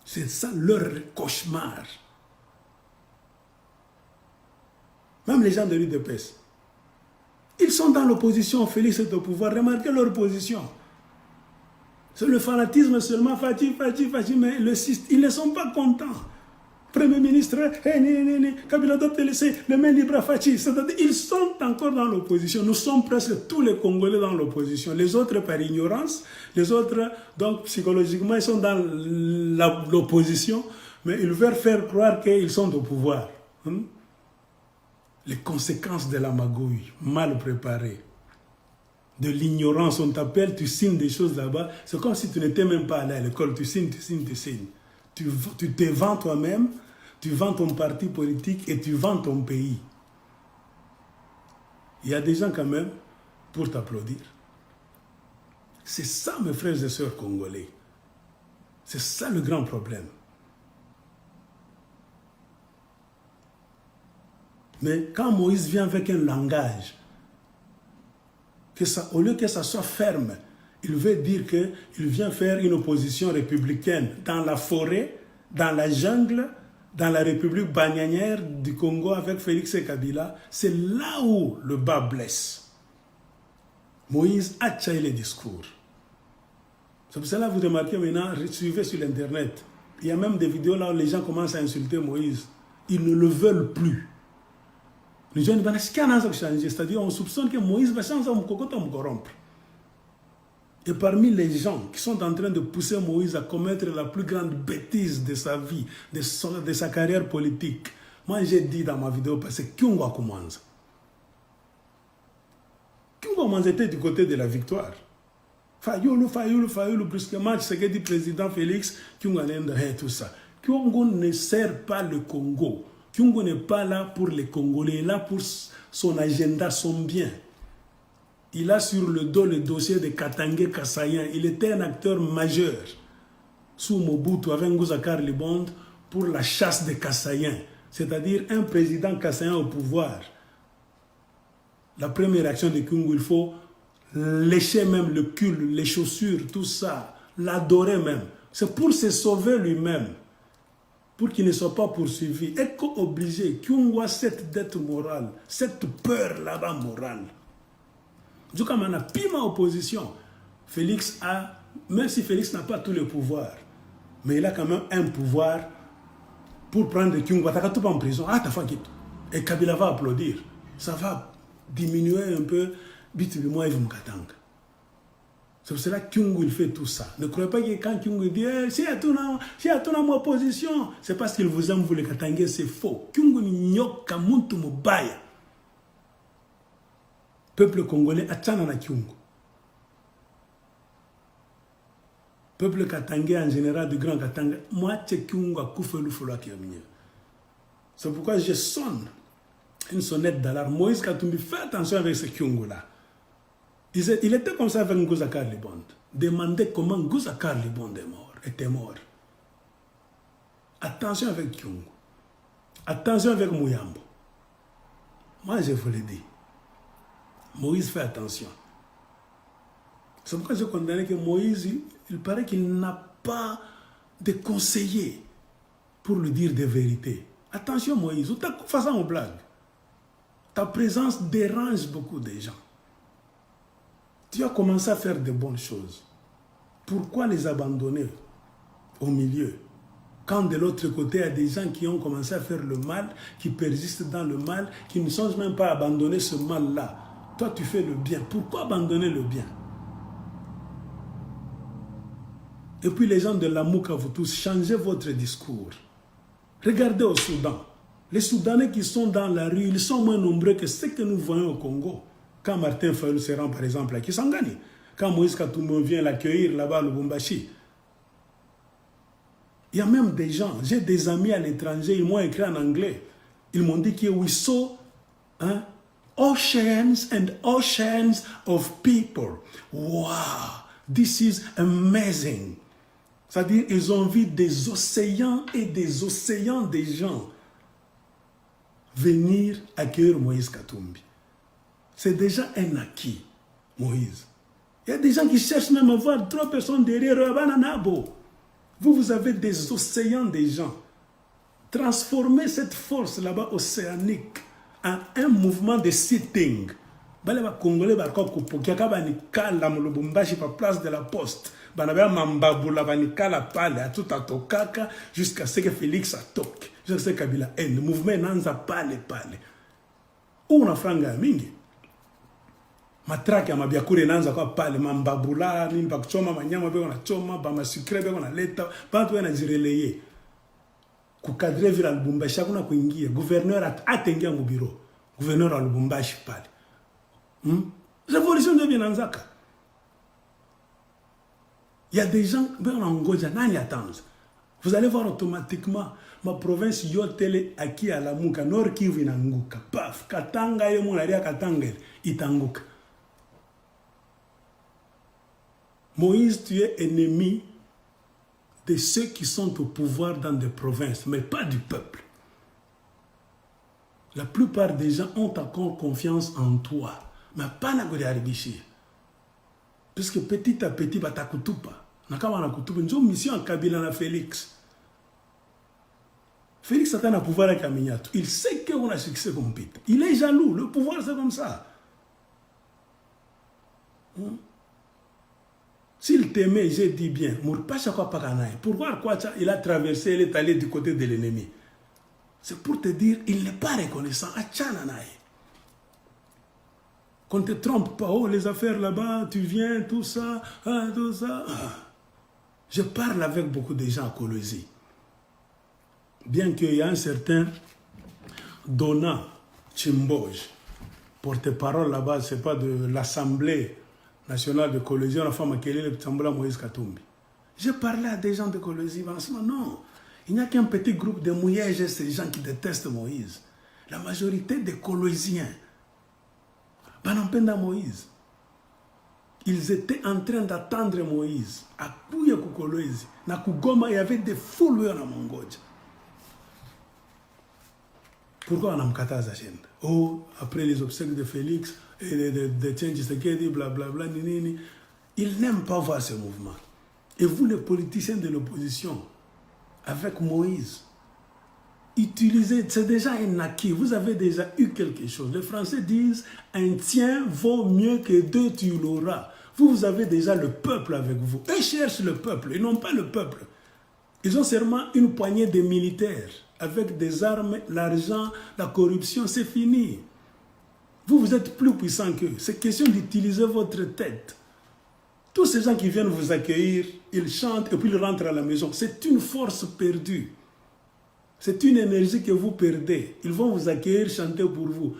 C'est ça leur cauchemar. Même les gens de l'UDPS. Ils sont dans l'opposition, Félix est au pouvoir. Remarquez leur position. C'est le fanatisme seulement, Fati, mais ils ne sont pas contents. Premier ministre, Kabila doit te laisser les mains libres à Fati. Ils sont encore dans l'opposition. Nous sommes presque tous les Congolais dans l'opposition. Les autres par ignorance, les autres, donc psychologiquement, ils sont dans l'opposition, mais ils veulent faire croire qu'ils sont au pouvoir. Les conséquences de la magouille, mal préparée, de l'ignorance, on t'appelle, tu signes des choses là-bas, c'est comme si tu n'étais même pas allé à l'école, tu signes. Tu te vends toi-même, tu vends ton parti politique et tu vends ton pays. Il y a des gens quand même pour t'applaudir. C'est ça, mes frères et sœurs congolais. C'est ça le grand problème. Mais quand Moïse vient avec un langage, au lieu que ça soit ferme, il veut dire qu'il vient faire une opposition républicaine dans la forêt, dans la jungle, dans la République bananière du Congo avec Félix et Kabila. C'est là où le bas blesse. Moïse a tchaillé les discours. C'est pour cela que vous remarquez maintenant, suivez sur l'internet. Il y a même des vidéos là où les gens commencent à insulter Moïse. ils ne le veulent plus. Les gens disent qu'il y a un changer, c'est-à-dire on soupçonne que Moïse va changer, on me corrompre. Et parmi les gens qui sont en train de pousser Moïse à commettre la plus grande bêtise de sa vie, de sa carrière politique, moi j'ai dit dans ma vidéo passée, Kyungwa Kumanza. Kyungwa Kumanza était du côté de la victoire. Fayoulou, brusquement, ce que dit le président Félix, Kyungwa et tout ça. Kyungwa ne sert pas le Congo. Kyungwa n'est pas là pour les Congolais, il est là pour son agenda, son bien. Il a sur le dos le dossier de Katangé Kassayan. Il était un acteur majeur sous Mobutu avec Nguza Karli Bond pour la chasse des Kassayan. C'est-à-dire un président Kassayan au pouvoir. La première action de Kyungwa, il faut lécher même le cul, les chaussures, tout ça, l'adorer même. C'est pour se sauver lui-même, pour qu'il ne soit pas poursuivi. Éco-obligé, Kyungwa, cette dette morale, cette peur là-bas morale. Comme on a pima opposition, Félix a, même si Félix n'a pas tous les pouvoirs, mais il a quand même un pouvoir pour prendre Kyungwa, t'as tout en prison, t'as fait quitte. Et Kabila va applaudir. Ça va diminuer un peu, moi et vous m'katanga. C'est pour cela que Kyungwa il fait tout ça. Ne croyez pas que quand Kyungwa dit si à tout mon opposition, c'est parce qu'il vous aime, vous les Katangais, c'est faux. Kyungwa nyoka muntu mubaya. Peuple congolais atchana na Kyungwa. Peuple katangais en général, du grand Katanga, moi c'est Kyungwa koufelu folo qui est mieux. C'est pourquoi je sonne une sonnette d'alarme. Moïse Katumbi, fais attention avec ce Kyungwa-là. Il était comme ça avec Nguza Karli Bond. Demandez comment Nguza Karli Bond était mort. Attention avec Kyungwa. Attention avec Mouyambo. Moi je vous le dis. Moïse fait attention. C'est pourquoi je condamne que Moïse, il paraît qu'il n'a pas de conseiller pour lui dire des vérités. Attention Moïse, tu as fait ça en blague. Ta présence dérange beaucoup de gens. Tu as commencé à faire de bonnes choses. Pourquoi les abandonner au milieu? Quand de l'autre côté, il y a des gens qui ont commencé à faire le mal, qui persistent dans le mal, qui ne songent même pas à abandonner ce mal-là. Toi, tu fais le bien. Pourquoi abandonner le bien? Et puis les gens de la Mouka, vous tous, changez votre discours. Regardez au Soudan. Les Soudanais qui sont dans la rue, ils sont moins nombreux que ceux que nous voyons au Congo. Quand Martin Fayulu se rend par exemple à Kisangani, quand Moïse Katumbi vient l'accueillir là-bas à Lubumbashi, il y a même des gens, j'ai des amis à l'étranger, ils m'ont écrit en anglais. Ils m'ont dit que we saw oceans and oceans of people. Wow, this is amazing. C'est-à-dire, ils ont vu des océans et des océans de gens venir accueillir Moïse Katumbi. C'est déjà un acquis, Moïse. Il y a des gens qui cherchent même à voir 3 personnes derrière eux. Vous avez des océans de gens. Transformez cette force là-bas océanique en un mouvement de sitting. Les Congolais place de la poste. Jusqu'à ce que Félix a toque. Jusqu'à ce que Kabila ait. Le mouvement n'a pas les palais. Où on a franga mingi. Matraki ya mabiakure nanza kwa pale mambabula nini bakuchoma manyama beko na choma ba masikre beko na leta bantu wana jireleye kukadre vila Lubumbashi kuna kuingia gouverneur atengia mu bureau gouverneur wa Lubumbashi pale révolution de binanzaka. Il y a des gens beko na ngoja nani atanza. Vous allez voir automatiquement ma province yotele aki à la Muka Nord Kivu inanguka paf Katanga yo mona ria Katanga itanguka. Moïse, tu es ennemi de ceux qui sont au pouvoir dans des provinces, mais pas du peuple. La plupart des gens ont encore confiance en toi, mais pas na gode aribishi. Puisque petit à petit, bah takutupa. Nakama na kutupa. Nous mission en Kabila na Félix. Félix a un pouvoir avec Aminyatou. Il sait qu'on a succès comme Pete. Il est jaloux. Le pouvoir, c'est comme ça. S'il t'aimait, j'ai dit bien, pourquoi il a traversé, il est allé du côté de l'ennemi. C'est pour te dire, il n'est pas reconnaissant. Qu'on ne te trompe pas, oh les affaires là-bas, tu viens, tout ça, tout ça. Je parle avec beaucoup de gens à Kolwezi. Bien qu'il y ait un certain Dona Chimboj, porte-parole là-bas, ce n'est pas de l'Assemblée nationale de Kolwezi, on a fait le Tsambula Moïse Katumbi. J'ai parlé à des gens de Kolwezi, non, il n'y a qu'un petit groupe de mouillèges, ces gens qui détestent Moïse. La majorité des Kolweziens, Banampenda Moïse, ils étaient en train d'attendre Moïse. À Kouya Kolwezi, na Kugoma, il y avait des foules à Mongolia. Pourquoi on a mkata agenda? Oh, après les obsèques de Félix et de Tshisekedi, blablabla, nini, ils n'aiment pas voir ce mouvement. Et vous, les politiciens de l'opposition, avec Moïse, utilisez, c'est déjà un acquis, vous avez déjà eu quelque chose. Les Français disent, un tien vaut mieux que deux, tu l'auras. Vous avez déjà le peuple avec vous. Eux cherchent le peuple, ils n'ont pas le peuple. Ils ont seulement une poignée de militaires. Avec des armes, l'argent, la corruption, c'est fini. Vous êtes plus puissant qu'eux. C'est question d'utiliser votre tête. Tous ces gens qui viennent vous accueillir, ils chantent et puis ils rentrent à la maison. C'est une force perdue. C'est une énergie que vous perdez. Ils vont vous accueillir, chanter pour vous.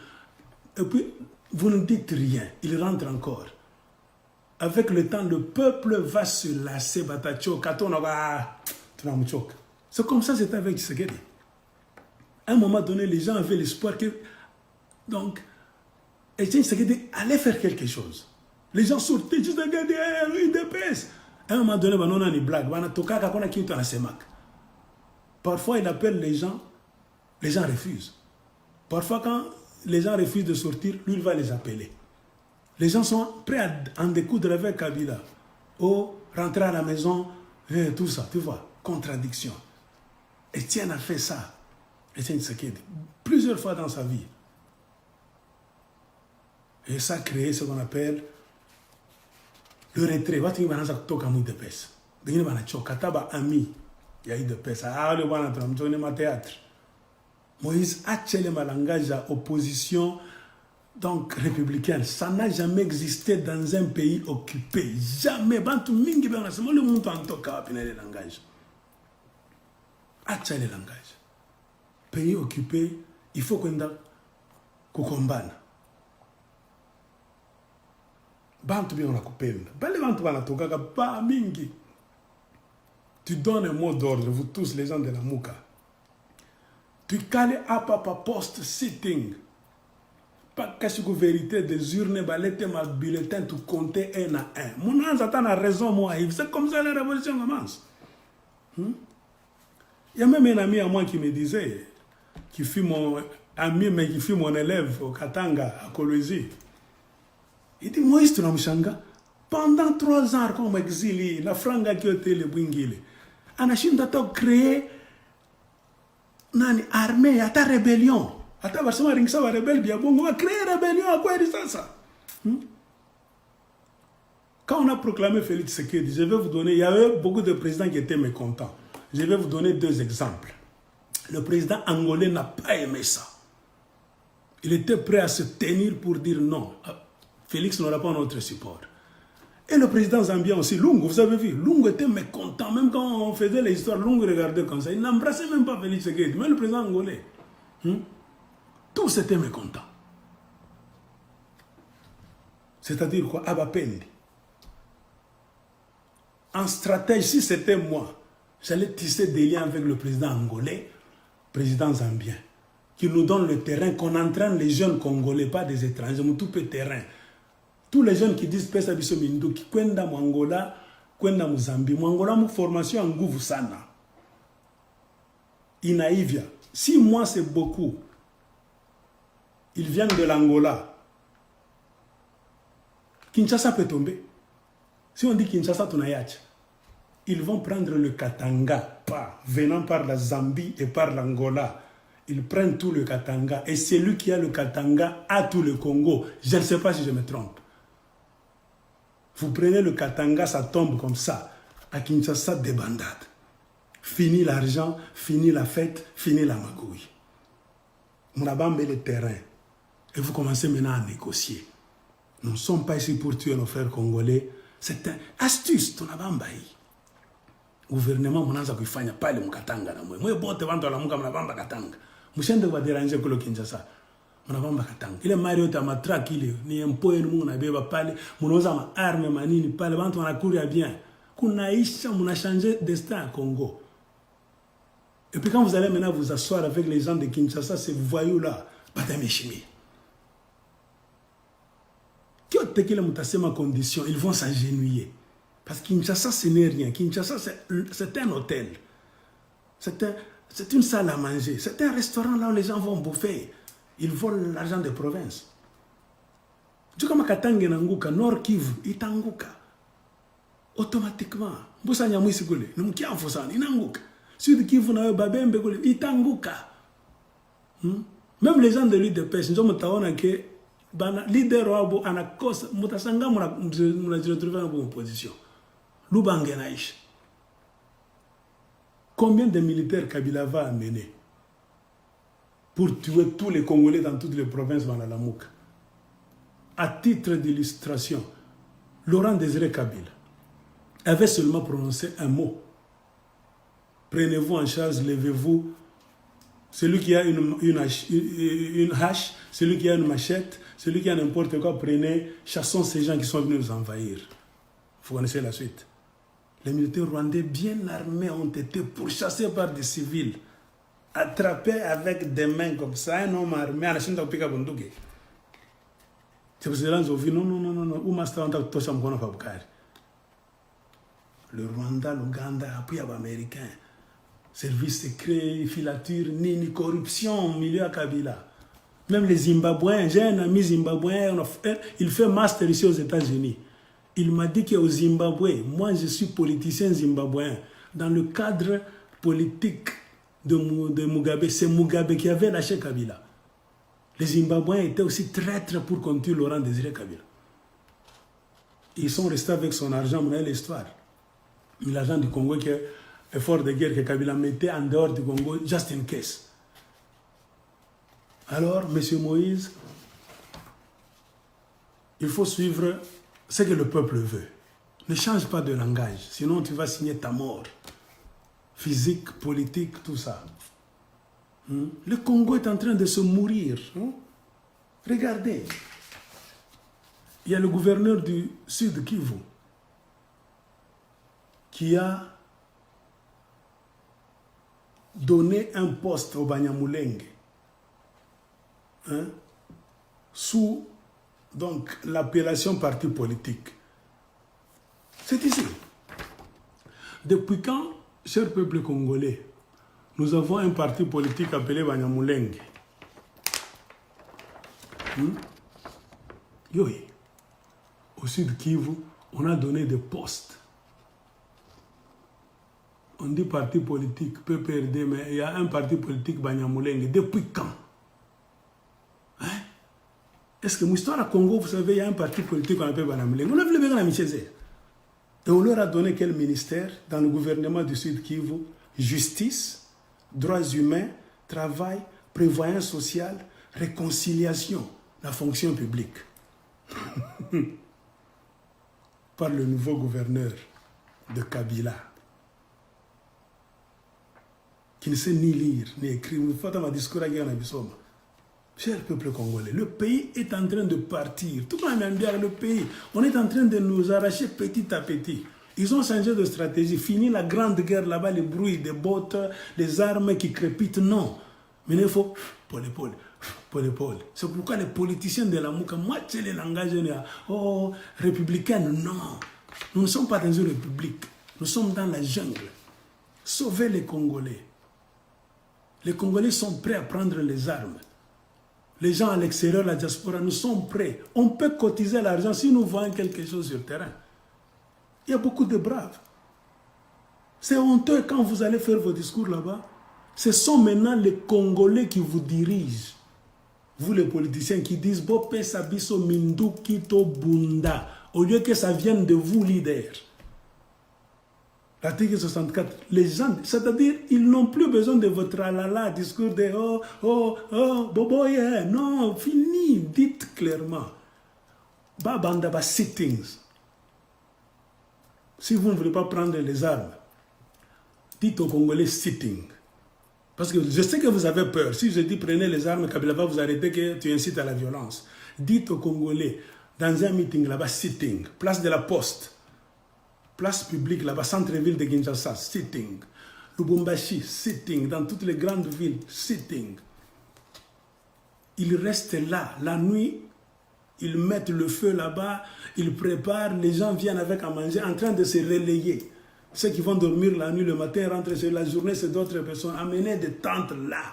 Et puis, vous ne dites rien. Ils rentrent encore. Avec le temps, le peuple va se lasser. C'est comme ça, c'est avec Tshisekedi. À un moment donné, les gens avaient l'espoir que... Donc, Etienne Tshisekedi allait faire quelque chose. Les gens sortaient, Tshisekedi, il dépêche. À un moment donné, on a une blague. Parfois, il appelle les gens refusent. Parfois, quand les gens refusent de sortir, lui, il va les appeler. Les gens sont prêts à en découdre avec Kabila. Oh, rentrer à la maison, tout ça, tu vois, contradiction. Etienne a fait ça. Etienne Tshisekedi, plusieurs fois dans sa vie. Et ça a créé ce qu'on appelle le retrait. Moïse a tchelé ma langage à opposition donc républicaine. Ça n'a jamais existé dans un pays occupé. Jamais. Bantu mingi bana c'est le monde en toka le langage. A tchelé le langage. Pays occupé, il faut qu'on combatte. Bantu bien on a coupé. Bale bantu bana toka ba mingi. Tu donnes un mot d'ordre, vous tous les gens de la Mouka. Tu cales à papa post sitting. Pas cache que vérité des urnes, balette ma bulletin, tu comptais un à un. Mon âge attend la raison, moi. C'est comme ça la révolution commence. Il y a même un ami à moi qui me disait, qui fut mon ami, mais qui fut mon élève au Katanga, à Kolwezi. Il dit, Moïse Tunamshanga, pendant 3 ans, comme exilé, la franga qui était le Bwingile, on a créé une armée, à ta rébellion. À ta version, on a créé une rébellion, à quoi est ça? Quand on a proclamé Félix Tshisekedi, je vais vous donner, il y avait beaucoup de présidents qui étaient mécontents. Je vais vous donner 2 exemples. Le président angolais n'a pas aimé ça. Il était prêt à se tenir pour dire non. Félix n'aura pas notre support. Et le président zambien aussi, Lungu, vous avez vu, Lungu était mécontent. Même quand on faisait les histoires, Lungu regardait comme ça. Il n'embrassait même pas Félix Tshisekedi, mais le président angolais. Tous étaient mécontents. C'est-à-dire quoi? Abapendi. En stratégie, si c'était moi, j'allais tisser des liens avec le président angolais, président zambien, qui nous donne le terrain, qu'on entraîne les jeunes congolais, pas des étrangers, mais tout peu terrain. Tous les jeunes qui disent Pesa Biso Mindu, qui kwenda Angola, kwenda Mozambique, Angola, mon formation en Nguvu Sana. Inaivia. 6 mois, c'est beaucoup. Ils viennent de l'Angola. Kinshasa peut tomber. Si on dit Kinshasa, Tunayach, ils vont prendre le Katanga, venant par la Zambie et par l'Angola. Ils prennent tout le Katanga. Et celui qui a le Katanga a tout le Congo. Je ne sais pas si je me trompe. Vous prenez le Katanga, ça tombe comme ça. À Kinshasa, débandade. Fini l'argent, fini la fête, fini la magouille. Mounabambe le terrain. Et vous commencez maintenant à négocier. Nous ne sommes pas ici pour tuer nos frères congolais. C'est une astuce, ton abambaï. Gouvernement, mon anza kuifanya pale mkatanga na mwe. Mwe bote wantu ala muka mnabamba katanga. Mshende kwa déranger kolo Kinshasa. Mnabamba katanga. Ile mari yote amatrack ile ni empo yenu mungu nabeba pale. Mnauza ma arme manini pale. Wantu wanakuria bien. Kunaisha, muna changer destin à Congo. Et puis quand vous allez maintenant vous asseoir avec les gens de Kinshasa, ces voyous-là, batameshimi. Ils vont s'agenouiller. Parce que Kinshasa, ce n'est rien. Kinshasa, c'est un hôtel. C'est une salle à manger. C'est un restaurant là où les gens vont bouffer. Ils volent l'argent des provinces. Tu comme Katange Nanguka, Nord Kivu, Itanguka. Automatiquement. Boussa Nyamouisi Gole, Numukia Fosani, Inanguka. Sud Kivu na Babembe Gole, Itanguka. Même les gens de l'île de pêche, nous avons que bana leader wabo anakosa mutasanga mnajiretrouver en position. Lubange naisha. Combien de militaires Kabila va amener pour tuer tous les Congolais dans toutes les provinces dans la Lamouk? À titre d'illustration, Laurent Désiré Kabila avait seulement prononcé un mot. Prenez-vous en charge, levez-vous. Celui qui a une hache, celui qui a une machette, celui qui a n'importe quoi, prenez, chassons ces gens qui sont venus nous envahir. Vous connaissez la suite. Les militaires rwandais bien armés ont été pourchassés par des civils, attrapés avec des mains comme ça, un homme armé, à la chaîne d'Opika Bondouge. C'est pour cela qu'ils ont dit non, où master on t'a touché à mon Fabukari. Le Rwanda, l'Ouganda, appui à l'Américain. Service secret, filature, ni corruption au milieu à Kabila. Même les Zimbabwéens, j'ai un ami zimbabwéen, il fait master ici aux États-Unis. Il m'a dit qu'au Zimbabwe, moi je suis politicien zimbabwéen. Dans le cadre politique de Mugabe, c'est Mugabe qui avait lâché Kabila. Les Zimbabwéens étaient aussi traîtres pour conduire Laurent Désiré Kabila. Ils sont restés avec son argent, on a l'histoire. L'argent du Congo qui est effort de guerre que Kabila mettait en dehors du Congo, just in case. Alors, M. Moïse, il faut suivre ce que le peuple veut. Ne change pas de langage, sinon tu vas signer ta mort. Physique, politique, tout ça. Le Congo est en train de se mourir. Regardez. Il y a le gouverneur du Sud Kivu qui a donné un poste au Banyamulenge sous donc l'appellation parti politique. C'est ici. Depuis quand, cher peuple congolais, nous avons un parti politique appelé Banyamulenge? Oui. Au Sud Kivu, on a donné des postes. On dit parti politique, PPRD, mais il y a un parti politique Banyamulenge. Depuis quand? Est-ce que l'histoire à Congo, vous savez, il y a un parti politique qu'on appelle Banyamulenge. On a vu le bien et on leur a donné quel ministère dans le gouvernement du Sud Kivu? Justice, droits humains, travail, prévoyance sociale, réconciliation, la fonction publique. Par le nouveau gouverneur de Kabila, qui ne sait ni lire, ni écrire. Cher peuple congolais, le pays est en train de partir. Tout le monde aime bien le pays. On est en train de nous arracher petit à petit. Ils ont changé de stratégie. Fini la grande guerre là-bas, les bruits des bottes, les armes qui crépitent. Non. Mais il faut pour l'épaule. C'est pourquoi les politiciens de la Mouka, moi, c'est les langages républicains. Non. Nous ne sommes pas dans une république. Nous sommes dans la jungle. Sauvez les Congolais. Les Congolais sont prêts à prendre les armes. Les gens à l'extérieur, la diaspora, nous sommes prêts. On peut cotiser l'argent si nous voyons quelque chose sur le terrain. Il y a beaucoup de braves. C'est honteux quand vous allez faire vos discours là-bas. Ce sont maintenant les Congolais qui vous dirigent. Vous les politiciens qui disent « Bopé Sabiso Minduki to Bunda » au lieu que ça vienne de vous, leaders. L'article 64, les gens, c'est-à-dire, ils n'ont plus besoin de votre alala, discours de bobo, yeah. Non, fini, dites clairement. Babandaba sittings. Si vous ne voulez pas prendre les armes, dites aux Congolais sitting. Parce que je sais que vous avez peur. Si je dis prenez les armes, Kabila va vous arrêter que tu incites à la violence. Dites aux Congolais, dans un meeting là-bas, sitting. Place de la Poste. Place publique là-bas, centre-ville de Kinshasa, sitting. Lubumbashi, sitting. Dans toutes les grandes villes, sitting. Ils restent là. La nuit, ils mettent le feu là-bas, ils préparent, les gens viennent avec à manger, en train de se relayer. Ceux qui vont dormir la nuit, le matin, rentrent sur la journée, c'est d'autres personnes. Amenez des tentes là.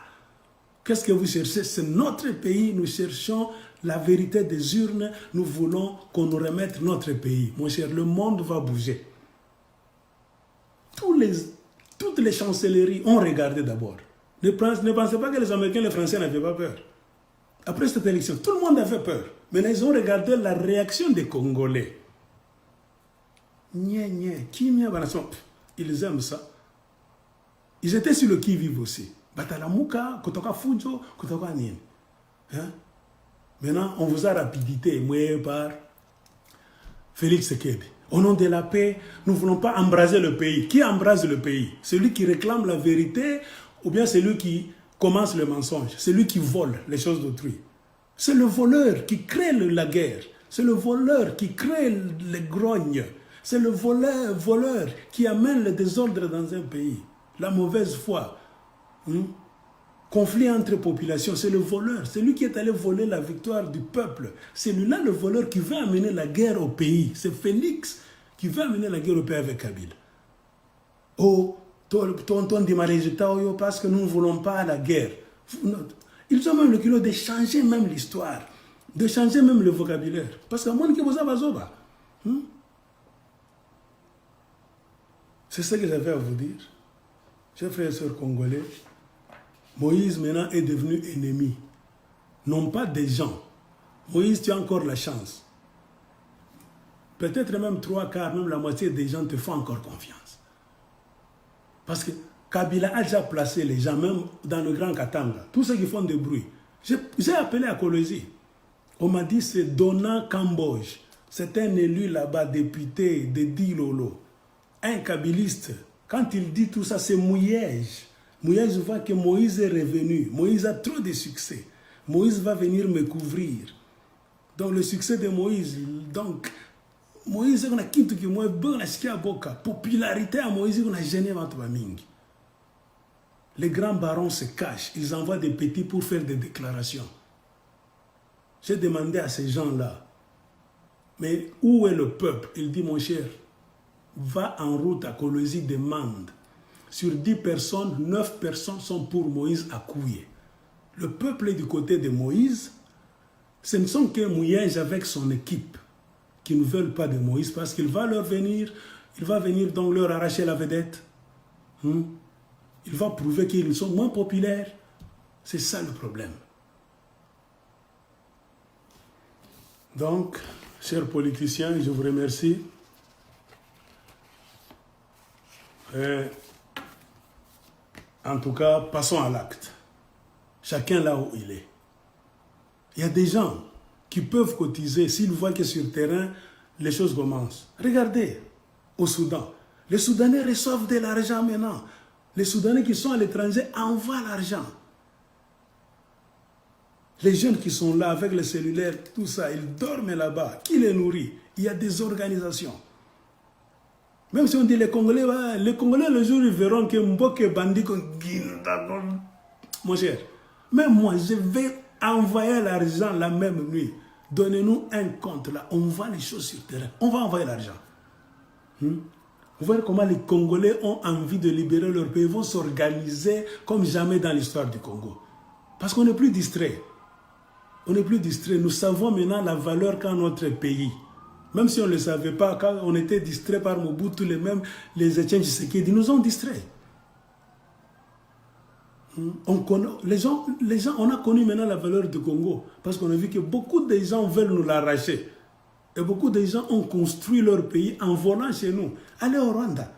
Qu'est-ce que vous cherchez? C'est notre pays, nous cherchons la vérité des urnes, nous voulons qu'on nous remette notre pays. Mon cher, le monde va bouger. Toutes les chancelleries ont regardé d'abord. Ne pensez pas que les Américains et les Français n'avaient pas peur. Après cette élection, tout le monde avait peur. Maintenant, ils ont regardé la réaction des Congolais. Ils aiment ça. Ils étaient sur le qui-vive aussi. Batalamuka, Kotoka Fujo, Kotoka Nien. Maintenant, on vous a rapidité, mouillé par Félix Sekedi. Au nom de la paix, nous ne voulons pas embraser le pays. Qui embrase le pays? Celui qui réclame la vérité ou bien celui qui commence le mensonge? Celui qui vole les choses d'autrui. C'est le voleur qui crée la guerre. C'est le voleur qui crée les grognes. C'est le voleur qui amène le désordre dans un pays. La mauvaise foi. Conflit entre populations, c'est le voleur. C'est lui qui est allé voler la victoire du peuple. C'est lui-là le voleur qui veut amener la guerre au pays. C'est Félix qui veut amener la guerre au pays avec Kabila. Oh, tonton dit parce que nous ne voulons pas la guerre. Ils ont même le culot de changer même l'histoire, de changer même le vocabulaire. Parce que moi, c'est ce que j'avais à vous dire. Chers frères et sœurs congolais, Moïse maintenant est devenu ennemi. Non pas des gens. Moïse, tu as encore la chance. Peut-être même 3/4, même la moitié des gens te font encore confiance. Parce que Kabila a déjà placé les gens, même dans le Grand Katanga. Tous ceux qui font du bruit. J'ai appelé à Colosie. On m'a dit c'est Dona Kamboj. C'est un élu là-bas, député de Dilolo. Un kabiliste. Quand il dit tout ça, c'est Mouyège. Moïse voit que Moïse est revenu. Moïse a trop de succès. Moïse va venir me couvrir. Donc le succès de Moïse, donc Moïse on a quitté que moi bon a boka. Popularité à Moïse on a gêné votre mingi. Les grands barons se cachent. Ils envoient des petits pour faire des déclarations. J'ai demandé à ces gens-là, mais où est le peuple? Il dit, mon cher, va en route à Colosie, demande. Sur 10 personnes, 9 personnes sont pour Moïse à Kouye. Le peuple est du côté de Moïse. Ce ne sont que Mouyège avec son équipe qui ne veulent pas de Moïse parce qu'il va leur venir, il va venir donc leur arracher la vedette. Il va prouver qu'ils sont moins populaires. C'est ça le problème. Donc, chers politiciens, je vous remercie. En tout cas, passons à l'acte. Chacun là où il est. Il y a des gens qui peuvent cotiser s'ils voient que sur le terrain, les choses commencent. Regardez, au Soudan, les Soudanais reçoivent de l'argent maintenant. Les Soudanais qui sont à l'étranger envoient l'argent. Les jeunes qui sont là avec les cellulaires, tout ça, ils dorment là-bas. Qui les nourrit? Il y a des organisations. Même si on dit les Congolais, le jour ils verront que Mboke bandit, mon cher, même moi, je vais envoyer l'argent la même nuit. Donnez-nous un compte là, on voit les choses sur le terrain. On va envoyer l'argent. Vous voyez comment les Congolais ont envie de libérer leur pays, ils vont s'organiser comme jamais dans l'histoire du Congo. Parce qu'on n'est plus distrait. On n'est plus distrait. Nous savons maintenant la valeur qu'a notre pays. Même si on ne le savait pas, quand on était distrait par Mobutu, les échanges qui nous ont distraits. Les gens, on a connu maintenant la valeur du Congo. Parce qu'on a vu que beaucoup de gens veulent nous l'arracher. Et beaucoup de gens ont construit leur pays en volant chez nous. Allez au Rwanda.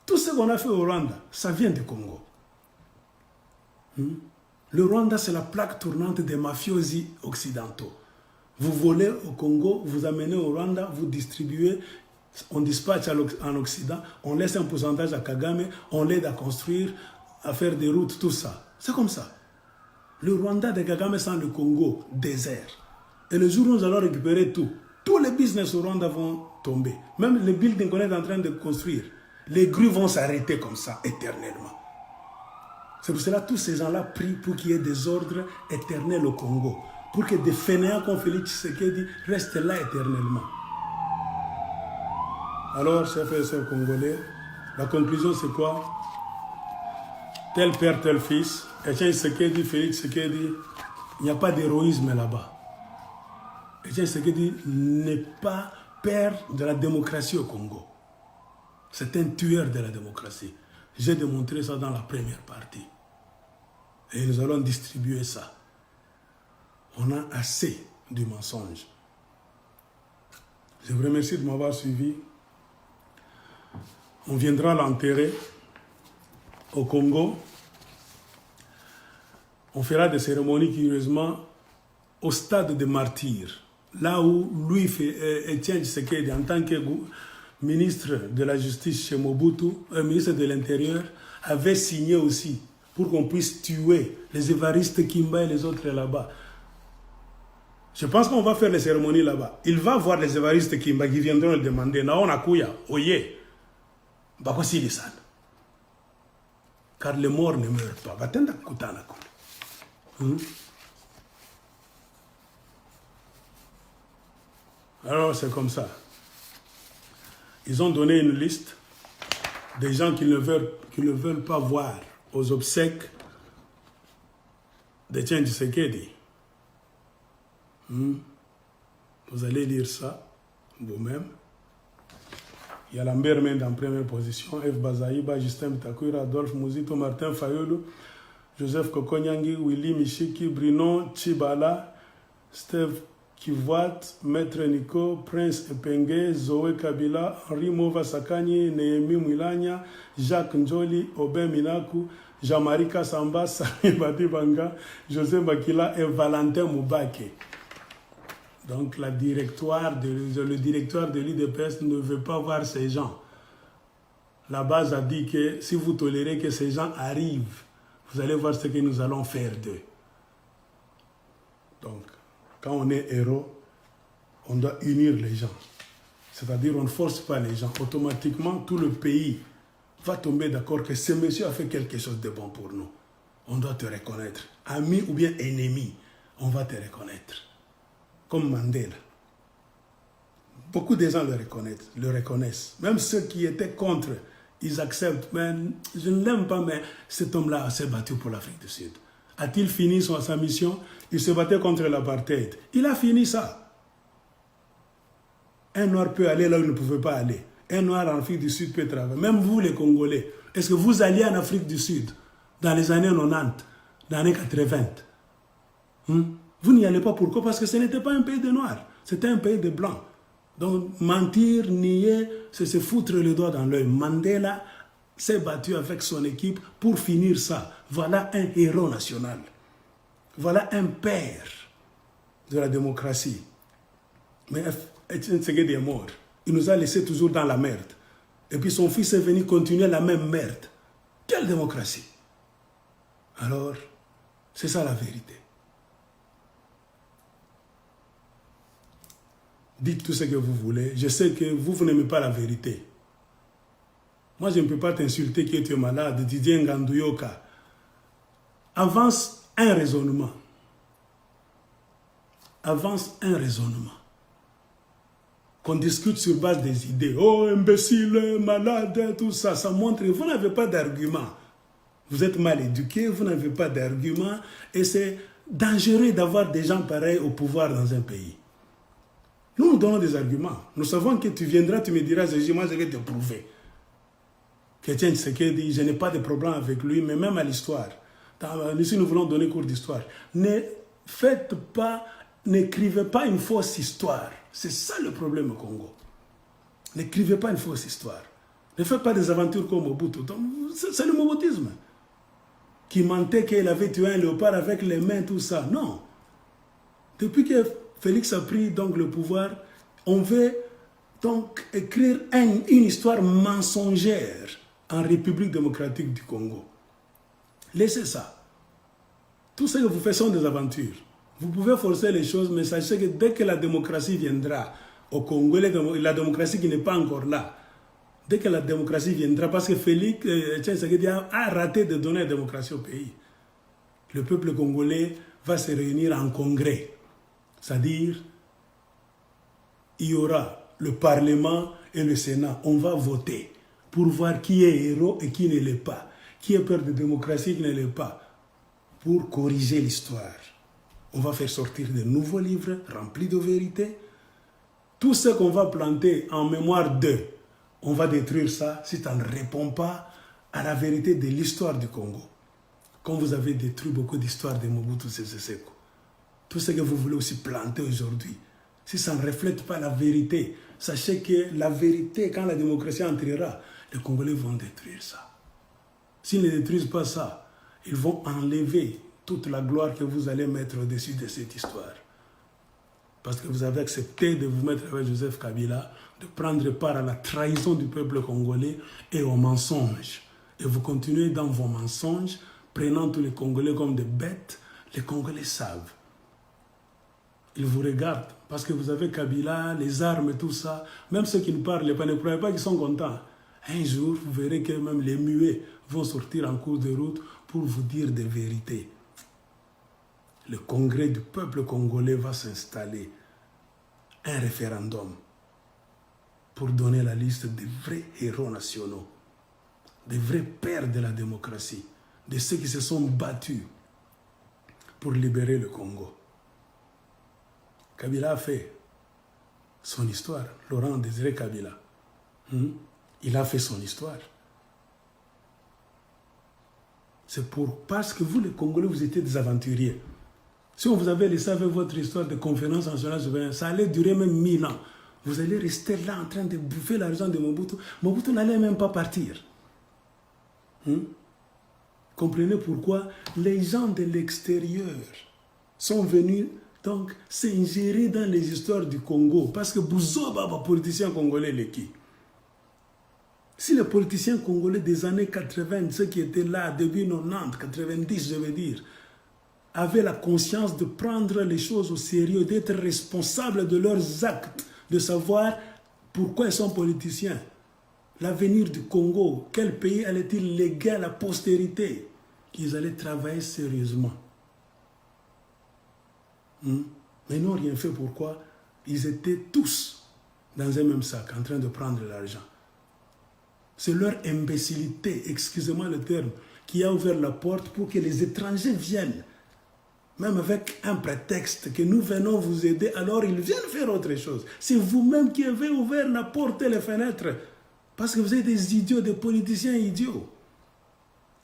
Tout ce qu'on a fait au Rwanda, ça vient du Congo. Le Rwanda, c'est la plaque tournante des mafiosi occidentaux. Vous volez au Congo, vous amenez au Rwanda, vous distribuez, on dispatche en Occident, on laisse un pourcentage à Kagame, on l'aide à construire, à faire des routes, tout ça. C'est comme ça. Le Rwanda de Kagame sans le Congo, désert. Et le jour où nous allons récupérer tout, tous les business au Rwanda vont tomber. Même les buildings qu'on est en train de construire, les grues vont s'arrêter comme ça, éternellement. C'est pour cela que tous ces gens-là prient pour qu'il y ait des ordres éternels au Congo. Pour que des fainéants comme Félix Tshisekedi restent là éternellement. Alors, chers frères et sœurs congolais, la conclusion c'est quoi? Tel père, tel fils. Etienne Tshisekedi, Félix Tshisekedi, il n'y a pas d'héroïsme là-bas. Etienne Tshisekedi n'est pas père de la démocratie au Congo. C'est un tueur de la démocratie. J'ai démontré ça dans la première partie. Et nous allons distribuer ça. On a assez du mensonge. Je vous remercie de m'avoir suivi. On viendra l'enterrer au Congo. On fera des cérémonies curieusement au stade de martyrs. Là où lui, Etienne Tshisekedi, en tant que ministre de la Justice chez Mobutu, ministre de l'Intérieur, avait signé aussi pour qu'on puisse tuer les Évaristes Kimba et les autres là-bas. Je pense qu'on va faire les cérémonies là-bas. Il va voir les Évaristes Kimba qui viendront le demander. Naona kuya, oye, bakosi lisan. Car les morts ne meurent pas. Batenda kutana kule. Alors c'est comme ça. Ils ont donné une liste des gens qui ne veulent pas voir aux obsèques d'Etienne Tshisekedi. Vous allez lire ça vous-même. Il y a Lambert Mende en première position, F. Bazaïba, Justin Bitakura, Adolphe Mouzito, Martin Fayulu, Joseph Kokonyangi, Willy Michiki, Brinon Chibala, Steve Kivoat, Maître Nico, Prince Epenge, Zoé Kabila, Henri Mova Sakani, Nehemi Mwilanya, Jacques Njoli, Aubin Minaku, Jean-Marie Kassamba, Sami Badibanga, José Bakila et Valentin Moubake. Donc le directoire de l'UDPS ne veut pas voir ces gens. La base a dit que si vous tolérez que ces gens arrivent, vous allez voir ce que nous allons faire d'eux. Donc, quand on est héros, on doit unir les gens. C'est-à-dire on ne force pas les gens. Automatiquement, tout le pays va tomber d'accord que ce monsieur a fait quelque chose de bon pour nous. On doit te reconnaître. Ami ou bien ennemi, on va te reconnaître. Comme Mandela. Beaucoup de gens le reconnaissent. Même ceux qui étaient contre, ils acceptent. Mais je ne l'aime pas, mais cet homme-là s'est battu pour l'Afrique du Sud. A-t-il fini sa mission? Il se battait contre l'apartheid. Il a fini ça. Un noir peut aller là où il ne pouvait pas aller. Un noir en Afrique du Sud peut travailler. Même vous, les Congolais, est-ce que vous alliez en Afrique du Sud dans les années 90, dans les années 80? Vous n'y allez pas. Pourquoi? Parce que ce n'était pas un pays de noirs. C'était un pays de blancs. Donc, mentir, nier, c'est se foutre le doigt dans l'œil. Mandela s'est battu avec son équipe pour finir ça. Voilà un héros national. Voilà un père de la démocratie. Mais Etienne Tshisekedi est mort. Il nous a laissés toujours dans la merde. Et puis son fils est venu continuer la même merde. Quelle démocratie? Alors, c'est ça la vérité. Dites tout ce que vous voulez. Je sais que vous n'aimez pas la vérité. Moi, je ne peux pas t'insulter que tu es malade. Didier Ngandouyoka. Avance un raisonnement. Avance un raisonnement. Qu'on discute sur base des idées. Oh, imbécile, malade, tout ça. Ça montre que vous n'avez pas d'argument. Vous êtes mal éduqué, vous n'avez pas d'argument. Et c'est dangereux d'avoir des gens pareils au pouvoir dans un pays. Nous, nous donnons des arguments. Nous savons que tu viendras, tu me diras, moi, je vais te prouver. Etienne Tshisekedi, je n'ai pas de problème avec lui, mais même à l'histoire. Ici, nous voulons donner cours d'histoire. N'écrivez pas une fausse histoire. C'est ça le problème au Congo. N'écrivez pas une fausse histoire. Ne faites pas des aventures comme Mobutu. C'est le mobutisme. Qui mentait qu'il avait tué un léopard avec les mains, tout ça. Non. Depuis que Félix a pris donc le pouvoir, on veut donc écrire une histoire mensongère en République démocratique du Congo. Laissez ça. Tout ce que vous faites sont des aventures. Vous pouvez forcer les choses, mais sachez que dès que la démocratie viendra au Congo, la démocratie qui n'est pas encore là, dès que la démocratie viendra, parce que Félix Tshisekedi a raté de donner la démocratie au pays, le peuple congolais va se réunir en congrès. C'est-à-dire, il y aura le Parlement et le Sénat. On va voter pour voir qui est héros et qui ne l'est pas. Qui a peur de démocratie et qui ne l'est pas. Pour corriger l'histoire. On va faire sortir de nouveaux livres remplis de vérité. Tout ce qu'on va planter en mémoire d'eux, on va détruire ça si ça ne répond pas à la vérité de l'histoire du Congo. Comme vous avez détruit beaucoup d'histoires de Mobutu Sese Seko. Tout ce que vous voulez aussi planter aujourd'hui, si ça ne reflète pas la vérité, sachez que la vérité, quand la démocratie entrera, les Congolais vont détruire ça. S'ils ne détruisent pas ça, ils vont enlever toute la gloire que vous allez mettre au-dessus de cette histoire. Parce que vous avez accepté de vous mettre avec Joseph Kabila, de prendre part à la trahison du peuple congolais et aux mensonges. Et vous continuez dans vos mensonges, prenant tous les Congolais comme des bêtes. Les Congolais savent. Ils vous regardent parce que vous avez Kabila, les armes et tout ça. Même ceux qui ne parlent pas, ne croyez pas qu'ils sont contents. Un jour, vous verrez que même les muets vont sortir en cours de route pour vous dire des vérités. Le congrès du peuple congolais va s'installer. Un référendum pour donner la liste des vrais héros nationaux, des vrais pères de la démocratie, de ceux qui se sont battus pour libérer le Congo. Kabila a fait son histoire, Laurent Désiré Kabila. Il a fait son histoire. C'est parce que vous, les Congolais, vous étiez des aventuriers. Si on vous avait laissé avec votre histoire de conférence nationale, ça allait durer même 1000 ans. Vous allez rester là en train de bouffer l'argent de Mobutu. Mobutu n'allait même pas partir. Comprenez pourquoi les gens de l'extérieur sont venus donc s'ingérer dans les histoires du Congo. Parce que Bouzoba, politicien congolais, les qui? Si les politiciens congolais des années 80, ceux qui étaient là, début 90, 90, je veux dire, avaient la conscience de prendre les choses au sérieux, d'être responsables de leurs actes, de savoir pourquoi ils sont politiciens. L'avenir du Congo, quel pays allait-il léguer à la postérité? Ils allaient travailler sérieusement. Mais ils n'ont rien fait. Pourquoi? Ils étaient tous dans un même sac, en train de prendre l'argent. C'est leur imbécilité, excusez-moi le terme, qui a ouvert la porte pour que les étrangers viennent. Même avec un prétexte que nous venons vous aider, alors ils viennent faire autre chose. C'est vous-même qui avez ouvert la porte et les fenêtres. Parce que vous êtes des idiots, des politiciens idiots.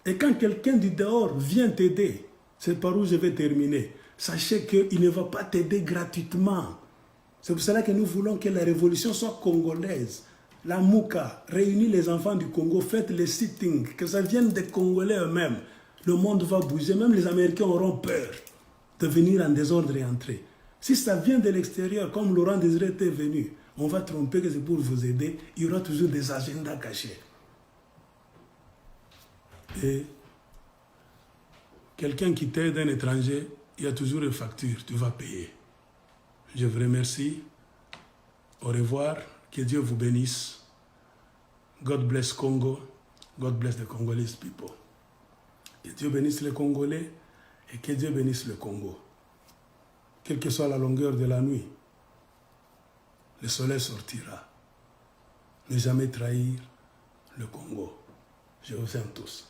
Et quand quelqu'un du dehors vient t'aider, c'est par où je vais terminer. Sachez qu'il ne va pas t'aider gratuitement. C'est pour cela que nous voulons que la révolution soit congolaise. La Mouka, réunit les enfants du Congo, faites les sittings, que ça vienne des Congolais eux-mêmes. Le monde va bouger, même les Américains auront peur de venir en désordre et entrer. Si ça vient de l'extérieur, comme Laurent Désiré était venu, on va tromper que c'est pour vous aider, il y aura toujours des agendas cachés. Et quelqu'un qui t'aide, un étranger, il y a toujours une facture, tu vas payer. Je vous remercie. Au revoir. Que Dieu vous bénisse. God bless Congo. God bless the Congolese people. Que Dieu bénisse les Congolais et que Dieu bénisse le Congo. Quelle que soit la longueur de la nuit, le soleil sortira. Ne jamais trahir le Congo. Je vous aime tous.